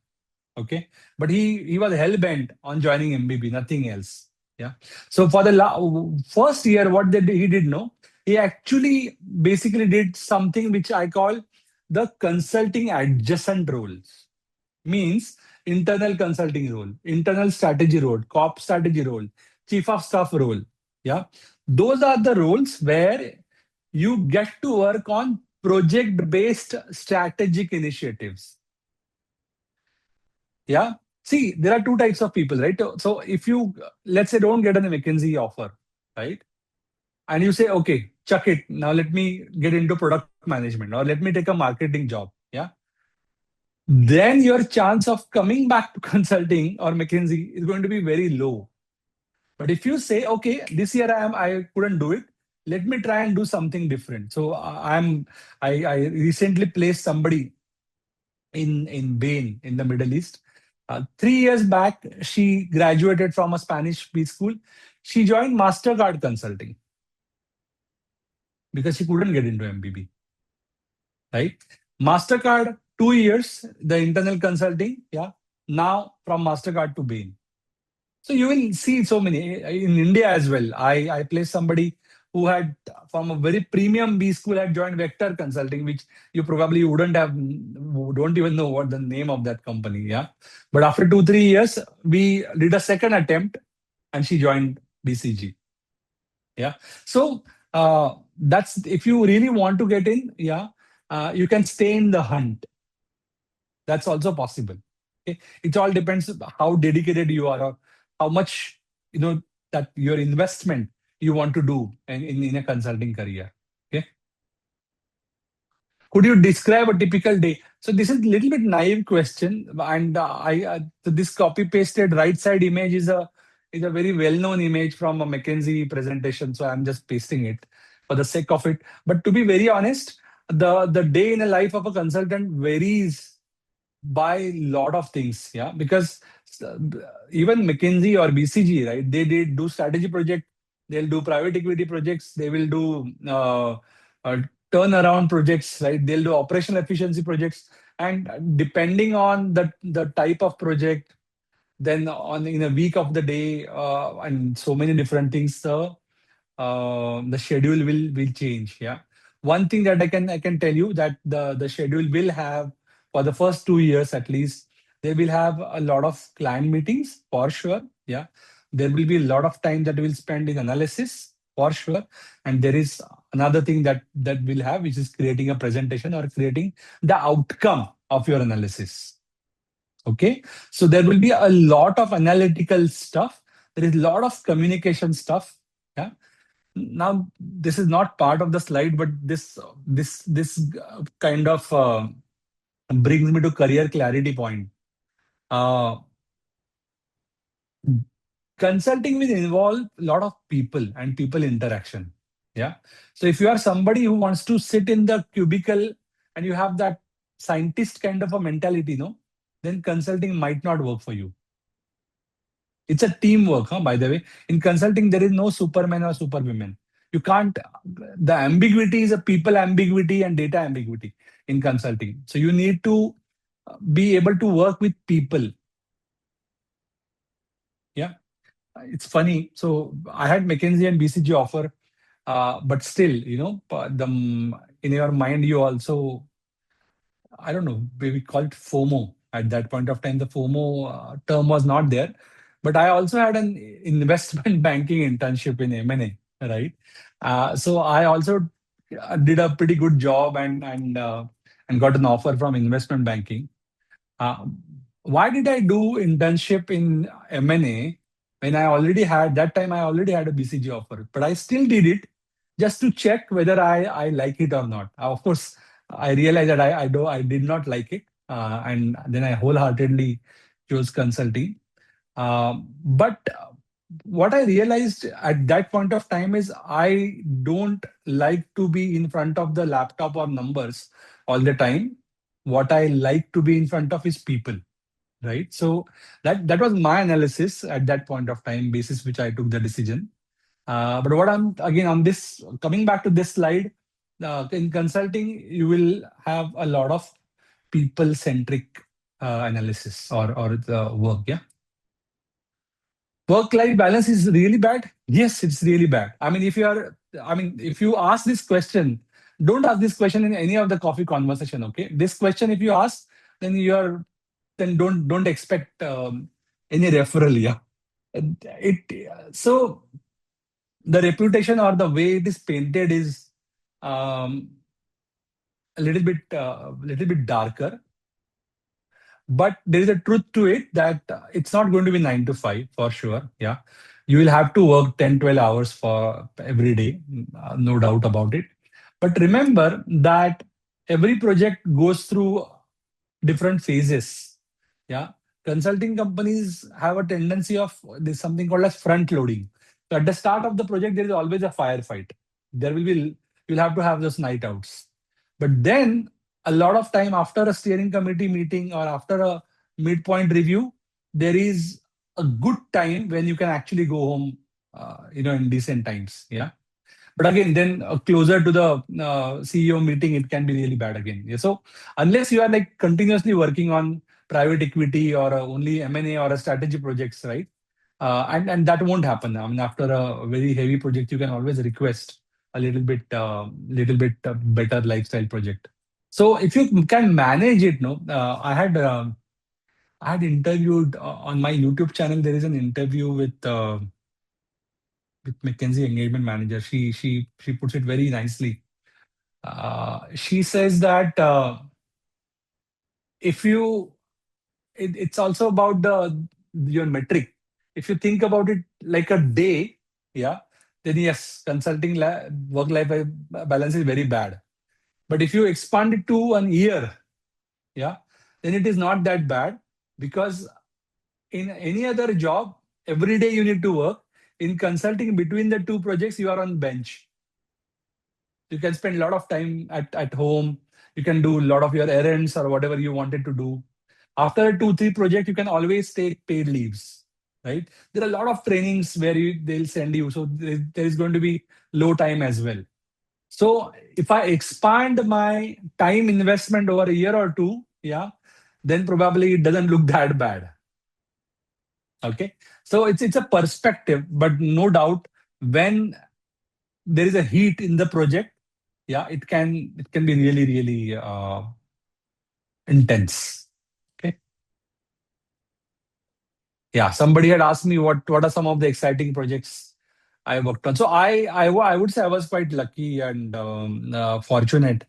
A: Okay. But he was hell bent on joining MBB, nothing else. Yeah. So, for the first year, what he did know, he actually basically did something which I call the consulting adjacent roles. Means internal consulting role, internal strategy role, corp strategy role, chief of staff role. Yeah. Those are the roles where you get to work on project based strategic initiatives. Yeah. See, there are two types of people, right? So if you, let's say, don't get a McKinsey offer, right? And you say, okay, chuck it. Now let me get into product management or let me take a marketing job. Yeah. Then your chance of coming back to consulting or McKinsey is going to be very low. But if you say, okay, this year I couldn't do it, let me try and do something different. So I recently placed somebody in Bain in the Middle East. 3 years back, she graduated from a Spanish B school. She joined Mastercard Consulting because she couldn't get into MBB, right? Mastercard, 2 years, the internal consulting, yeah. Now from Mastercard to Bain. So you will see so many in India as well. I placed somebody who had from a very premium B school had joined Vector Consulting, which you probably wouldn't have, don't even know what the name of that company. Yeah. But after 2, 3 years, we did a second attempt and she joined BCG. Yeah. So that's if you really want to get in, yeah, you can stay in the hunt. That's also possible. Okay? It all depends how dedicated you are or how much that your investment you want to do in a consulting career. Okay. Could you describe a typical day? So this is a little bit naive question, and so this copy pasted right side image is a very well known image from a McKinsey presentation. So I'm just pasting it for the sake of it. But to be very honest, the day in the life of a consultant varies by a lot of things. Yeah, because uh, even McKinsey or BCG, right? They do strategy project. They'll do private equity projects. They will do uh, turnaround projects, right? They'll do operational efficiency projects, and depending on the type of project, then on in a week of the day, and so many different things, the schedule will change. Yeah. One thing that I can tell you that the schedule will have for the first 2 years at least, they will have a lot of client meetings for sure. Yeah. There will be a lot of time that we'll spend in analysis for sure. And there is another thing that we'll have, which is creating a presentation or creating the outcome of your analysis. Okay. So there will be a lot of analytical stuff. There is a lot of communication stuff. Yeah. Now this is not part of the slide, but this kind of brings me to career clarity point. uh, Consulting will involve a lot of people and people interaction. Yeah. So if you are somebody who wants to sit in the cubicle and you have that scientist kind of a mentality, no, then consulting might not work for you. It's a teamwork, huh, by the way. In consulting, there is no superman or superwoman. You can't, the ambiguity is a people ambiguity and data ambiguity in consulting. So you need to be able to work with people. Yeah, it's funny. So I had McKinsey and BCG offer, but still, in your mind you also, I don't know, maybe call it FOMO. At that point of time, the FOMO term was not there. But I also had an investment banking internship in M&A, right? So I also did a pretty good job and got an offer from investment banking. Uh, why did I do internship in M&A when that time I already had a BCG offer, but I still did it just to check whether I like it or not. Of course, I realized that I did not like it, and then I wholeheartedly chose consulting. But what I realized at that point of time is I don't like to be in front of the laptop or numbers all the time. What I like to be in front of is people, right? So that was my analysis at that point of time, basis which I took the decision. But what I'm again on this, coming back to this slide, in consulting, you will have a lot of people centric analysis or the work. Yeah, work life balance is really bad. Yes, it's really bad. If you ask this question, don't ask this question in any of the coffee conversation. Okay, this question if you ask, then don't expect any referral. Yeah, it so the reputation or the way it is painted is um, a little bit darker, but there is a truth to it that it's not going to be 9 to 5 for sure. Yeah, you will have to work 10-12 hours for every day, no doubt about it. But remember that every project goes through different phases. Yeah. Consulting companies have a tendency of there's something called as front loading. So at the start of the project, there is always a firefight. There will be, you'll have to have those night outs. But then a lot of time after a steering committee meeting or after a midpoint review, there is a good time when you can actually go home, in decent times. Yeah. But again, then closer to the CEO meeting, it can be really bad again. Yeah, so unless you are like continuously working on private equity or only M&A or a strategy projects, right? And that won't happen. I mean, after a very heavy project, you can always request a little bit better lifestyle project. So if you can manage it, no, I had interviewed on my YouTube channel. There is an interview with McKinsey engagement manager. She puts it very nicely. She says that if you it's also about the your metric. If you think about it like a day, yeah, then yes, consulting work life balance is very bad. But if you expand it to an year, yeah, then it is not that bad, because in any other job, every day you need to work. In consulting, between the two projects, you are on bench. You can spend a lot of time at home. You can do a lot of your errands or whatever you wanted to do. After a 2 3 project, you can always take paid leaves, right? There are a lot of trainings where they'll send you, so there is going to be low time as well. So if I expand my time investment over a year or two, yeah, then probably it doesn't look that bad. Okay, so it's a perspective, but no doubt when there is a heat in the project, yeah, it can be really intense. Okay. Yeah, somebody had asked me what are some of the exciting projects I worked on. So I would say I was quite lucky and fortunate.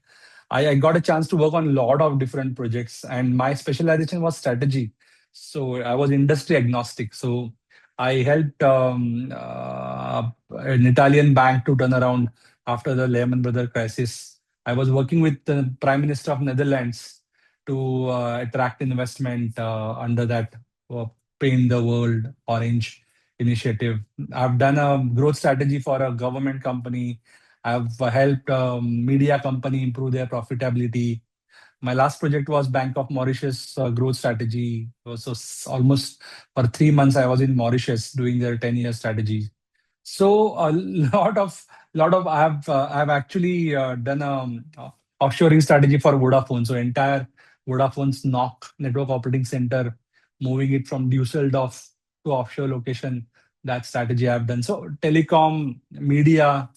A: I got a chance to work on a lot of different projects, and my specialization was strategy. So I was industry agnostic. So I helped an Italian bank to turn around after the Lehman Brothers crisis. I was working with the Prime Minister of Netherlands to attract investment under that uh, Paint the World Orange initiative. I've done a growth strategy for a government company. I've helped media company improve their profitability. My last project was Bank of Mauritius growth strategy. So almost for 3 months, I was in Mauritius doing their 10-year strategy. So a lot of I have actually done offshoring strategy for Vodafone. So entire Vodafone's NOC, Network Operating Center, moving it from Dusseldorf to offshore location. That strategy I've done. So telecom, media,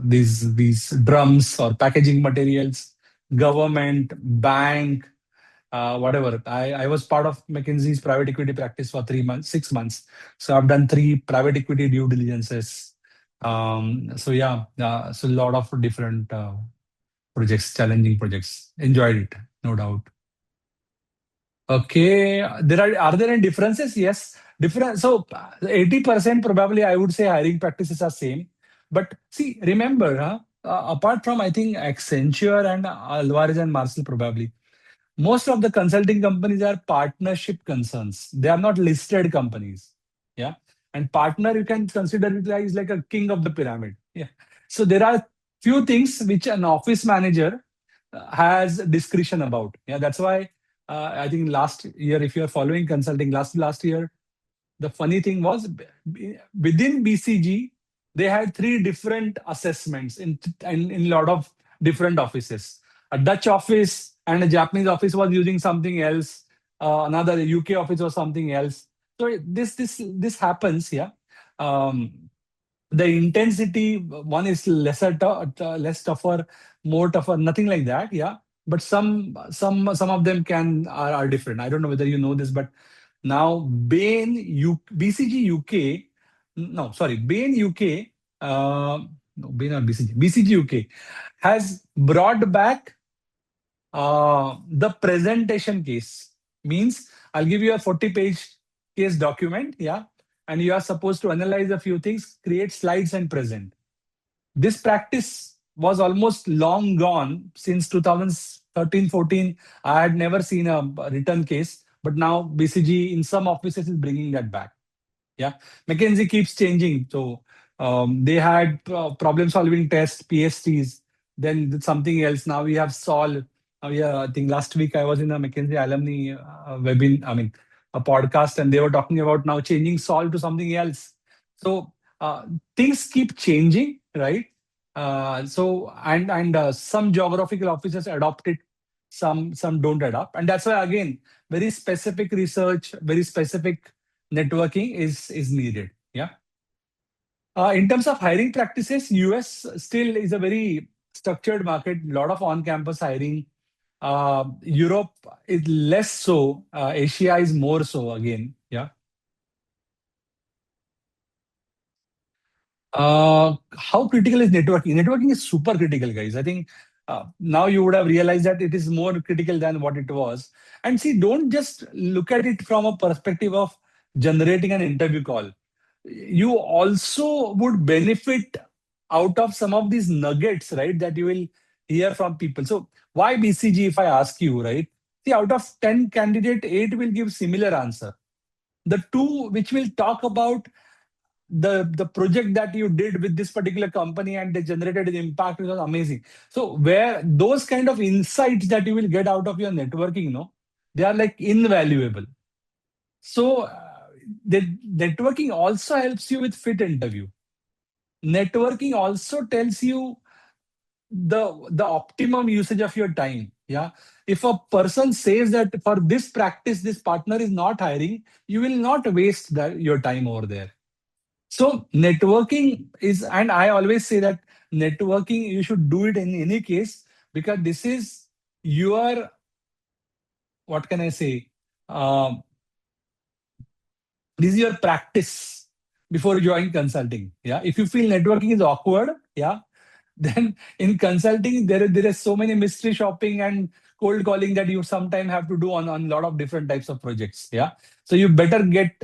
A: these drums or packaging materials, government, bank, whatever. I was part of McKinsey's private equity practice for 3 months, 6 months. So I've done three private equity due diligences. So yeah, so a lot of different projects, challenging projects. Enjoyed it, no doubt. Okay, are there any differences? Yes, different. So 80% probably I would say hiring practices are same. But see, remember, apart from I think Accenture and Alvarez and Marcel probably, most of the consulting companies are partnership concerns. They are not listed companies. Yeah. And partner, you can consider it as like a king of the pyramid. Yeah. So there are few things which an office manager has discretion about. Yeah. That's why I think last year, if you are following consulting, last year, the funny thing was within BCG, they had three different assessments in a lot of different offices. A Dutch office and a Japanese office was using something else. Another UK office was something else. So this happens. Yeah. Um, the intensity, one is less tougher, more tougher, nothing like that. Yeah. But some of them are different. I don't know whether you know this, but now BCG UK, no, sorry, Bain UK, no, Bain or BCG UK has brought back the presentation case. Means I'll give you a 40-page case document, yeah, and you are supposed to analyze a few things, create slides and present. This practice was almost long gone since 2013-14. I had never seen a written case, but now BCG in some offices is bringing that back. Yeah, McKinsey keeps changing. So they had problem solving tests, PSTs, then something else. Now we have Sol. Yeah, I think last week I was in a McKinsey alumni webinar, I mean, a podcast, and they were talking about now changing Sol to something else. So uh, things keep changing, right? So and some geographical offices adopt it, some don't adopt, and that's why again very specific research, very specific networking is needed. Yeah. In terms of hiring practices, US still is a very structured market, a lot of on-campus hiring. Europe is less so. Asia is more so again. Yeah. How critical is networking? Networking is super critical, guys. I think now you would have realized that it is more critical than what it was. And see, don't just look at it from a perspective of generating an interview call. You also would benefit out of some of these nuggets, right? That you will hear from people. So why BCG, if I ask you, right? See, out of 10 candidate, 8 will give similar answer. The two which will talk about the project that you did with this particular company and they generated an impact was amazing. So where those kind of insights that you will get out of your networking, no, they are like invaluable. So the networking also helps you with fit interview. Networking also tells you the optimum usage of your time. Yeah. If a person says that for this practice, this partner is not hiring, you will not waste your time over there. So networking is, and I always say that networking, you should do it in any case because this is your, what can I say? Um, this is your practice before you join consulting. Yeah. If you feel networking is awkward, yeah, then in consulting, there is so many mystery shopping and cold calling that you sometimes have to do on a lot of different types of projects. Yeah. So you better get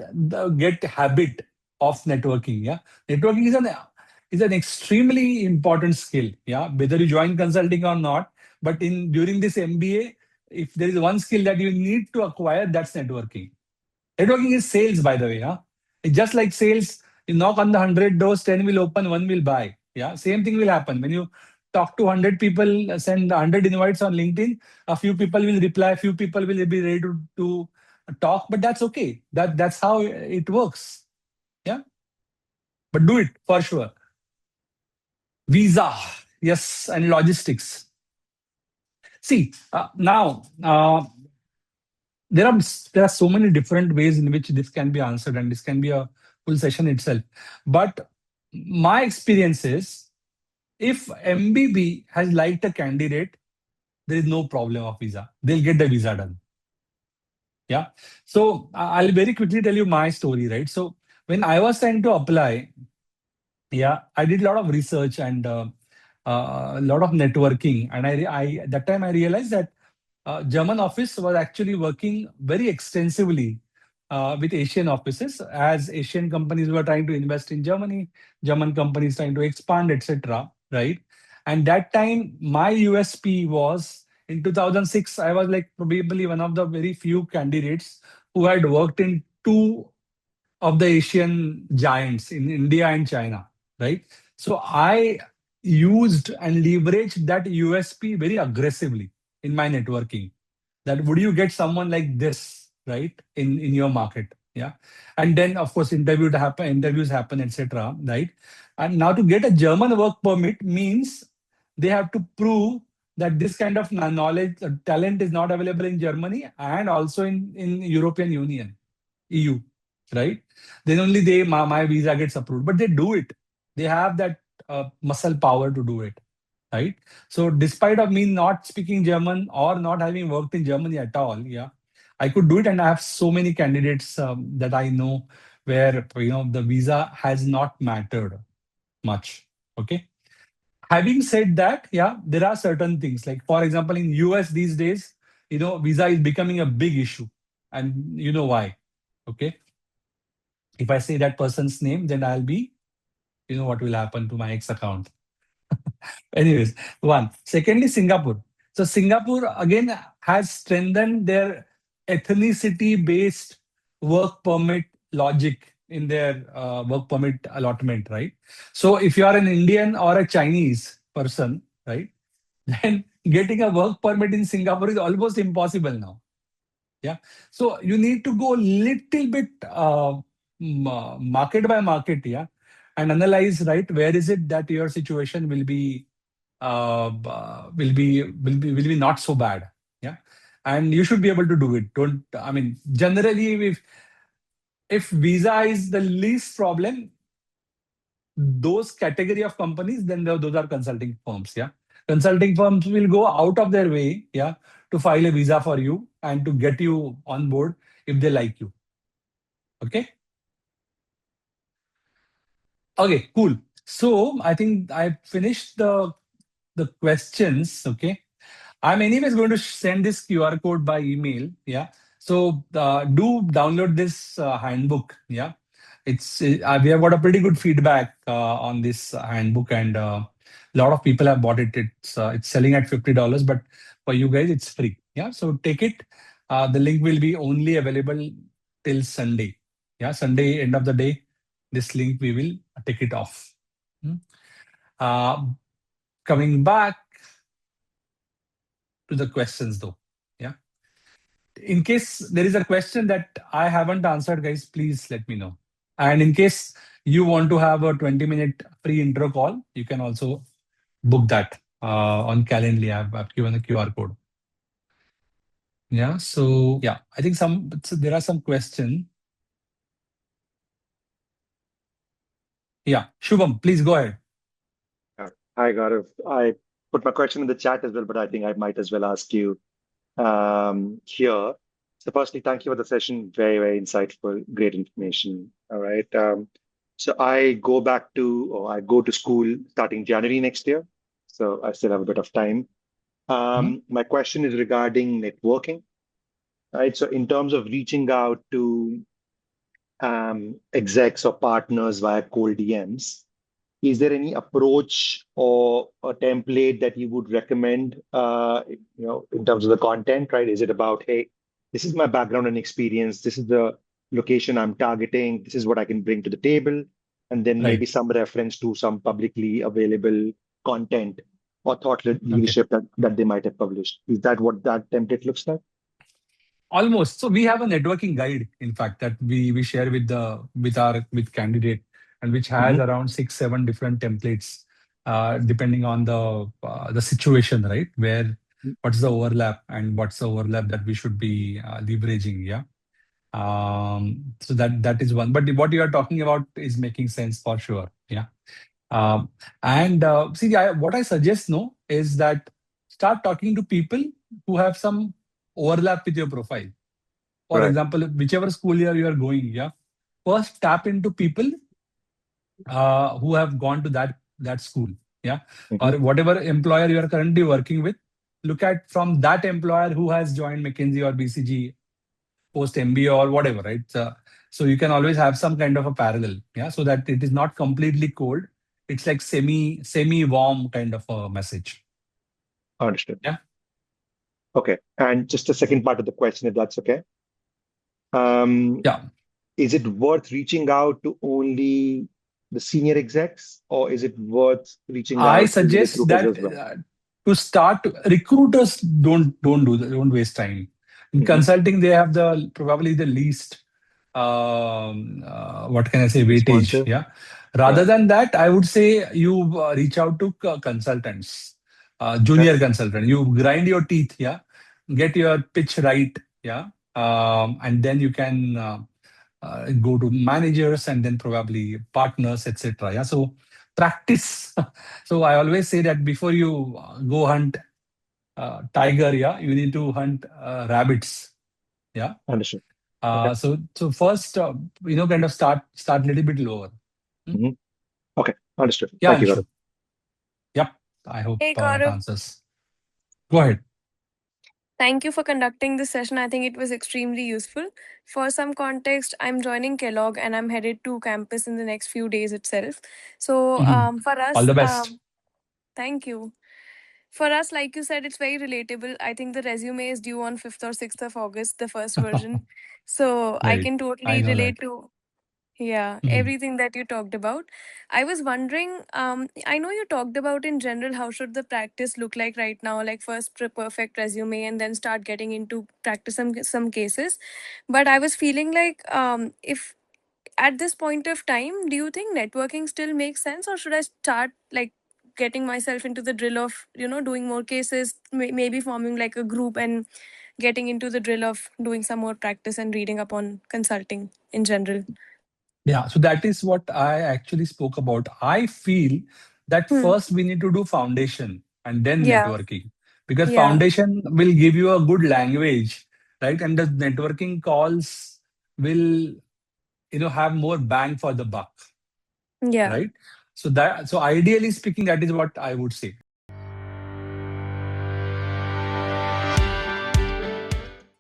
A: habit of networking. Yeah. Networking is an extremely important skill. Yeah. Whether you join consulting or not, but in during this MBA, if there is one skill that you need to acquire, that's networking. Networking is sales, by the way. Huh? It's just like sales. You knock on the 100 doors, 10 will open, one will buy. Yeah, same thing will happen. When you talk to 100 people, send 100 invites on LinkedIn, a few people will reply, a few people will be ready to talk, but that's okay. That's how it works. Yeah, but do it for sure. Visa, yes, and logistics. See, now there are so many different ways in which this can be answered, and this can be a full session itself. But my experience is, if MBB has liked a candidate, there is no problem of visa. They'll get the visa done. Yeah. So I'll very quickly tell you my story, right? So when I was trying to apply, yeah, I did a lot of research and a lot of networking, and I that time I realized that German office was actually working very extensively with Asian offices, as Asian companies were trying to invest in Germany, German companies trying to expand, etc. Right? And that time, my USP was, in 2006, I was like probably one of the very few candidates who had worked in two of the Asian giants in India and China, right? So I used and leveraged that USP very aggressively in my networking. That would you get someone like this, right, in your market? Yeah. And then of course interviews happen, etc. Right. And now to get a German work permit means they have to prove that this kind of knowledge, talent is not available in Germany and also in European Union. EU, right? Then only my visa gets approved. But they do it. They have that muscle power to do it, right? So despite of me not speaking German or not having worked in Germany at all, yeah, I could do it, and I have so many candidates that I know where the visa has not mattered much. Okay. Having said that, yeah, there are certain things like, for example, in US these days, visa is becoming a big issue, and you know why? Okay, if I say that person's name, then I'll be, what will happen to my ex account. Anyways, one. Secondly, Singapore. So Singapore again has strengthened their ethnicity-based work permit logic in their work permit allotment, right? So if you are an Indian or a Chinese person, right, then getting a work permit in Singapore is almost impossible now. Yeah. So you need to go little bit market by market, yeah, and analyze, right, where is it that your situation will be not so bad. Yeah. And you should be able to do it. Don't, I mean, generally, if visa is the least problem, those category of companies, then those are consulting firms. Yeah. Consulting firms will go out of their way, yeah, to file a visa for you and to get you on board if they like you. Okay. Okay, cool. So I think I finished the questions. Okay. I'm anyways going to send this QR code by email. Yeah. So do download this handbook. Yeah. We have got a pretty good feedback on this handbook, and a lot of people have bought it. It's selling at $50, but for you guys it's free. Yeah. So take it. The link will be only available till Sunday. Yeah. Sunday end of the day, this link we will take it off. Hmm. Uh, Coming back to the questions though. Yeah. In case there is a question that I haven't answered, guys, please let me know. And in case you want to have a 20-minute free intro call, you can also book that on Calendly. I've given a QR code. Yeah. So yeah, I think there are some questions. Yeah. Shubham, please go ahead.
B: Hi, Gaurav. I put my question in the chat as well, but I think I might as well ask you here. So, firstly, thank you for the session. Very, very insightful, great information. All right. So, I go to school starting January next year. So, I still have a bit of time.
A: Mhm.
B: My question is regarding networking, right? So, in terms of reaching out to execs or partners via cold DMs, is there any approach or a template that you would recommend, in terms of the content, right? Is it about, hey, this is my background and experience, this is the location I'm targeting, this is what I can bring to the table, and then maybe
A: Right.
B: some reference to some publicly available content or
A: Okay.
B: leadership that they might have published. Is that what that template looks like?
A: Almost. So we have a networking guide, in fact, that we share with candidate, and which has
B: Hmm.
A: around 6 7 different templates, depending on the situation, right? Where what's the overlap and what's the overlap that we should be leveraging. Yeah. So that is one. But what you are talking about is making sense for sure. Yeah. Um, and see, what I suggest no is that start talking to people who have some overlap with your profile. For
B: Right.
A: example, whichever school year you are going, yeah, first tap into people who have gone to that school, yeah, or
B: Hmm.
A: whatever employer you are currently working with. Look at from that employer who has joined McKinsey or BCG post MBA or whatever, right? So you can always have some kind of a parallel, yeah, so that it is not completely cold. It's like semi warm kind of a message.
B: Understood.
A: Yeah.
B: Okay. And just the second part of the question, if that's okay. Um,
A: Yeah.
B: is it worth reaching out to only the senior execs, or is it worth reaching
A: I
B: out to the
A: suggest
B: recruiters
A: that
B: as well?
A: to start, recruiters don't do that, don't waste time. In
B: Hmm.
A: consulting, they have the probably the least what can I say, weightage.
B: Responsive?
A: Yeah. Rather
B: Right.
A: than that, I would say you reach out to consultants,
B: Okay.
A: junior consultant. You grind your teeth. Yeah. Get your pitch right. Yeah. And then you can go to managers and then probably partners, etc. Yeah. So practice. So I always say that before you go hunt tiger, yeah, you need to hunt rabbits. Yeah.
B: Understood. Okay.
A: So first, kind of start a little bit lower. Hmm?
B: Hmm. Okay. Understood.
A: Yeah,
B: Thank you, Gaurav.
A: Anshu. Yep. I hope
C: Hey
A: that
C: Gaurav,
A: answers. Go ahead.
C: thank you for conducting this session. I think it was extremely useful. For some context, I'm joining Kellogg and I'm headed to campus in the next few days itself. So,
A: Mhm.
C: for
A: All
C: us,
A: the best.
C: thank you. For us, like you said, it's very relatable. I think the resume is due on 5th or 6th of August, the first version. So, I
A: Right.
C: can
A: I
C: totally
A: know that.
C: relate to yeah,
A: Mhm.
C: everything that you talked about. I was wondering, I know you talked about in general how should the practice look like right now, like first perfect resume and then start getting into practice some cases. But I was feeling like if at this point of time, do you think networking still makes sense, or should I start like getting myself into the drill of doing more cases, maybe forming like a group and getting into the drill of doing some more practice and reading up on consulting in general?
A: Yeah, so that is what I actually spoke about. I feel that
C: Hmm.
A: first we need to do foundation and then
C: Yeah.
A: networking, because
C: Yeah.
A: foundation will give you a good language, right? And the networking calls will, have more bang for the buck,
C: Yeah.
A: right? So ideally speaking, that is what I would say.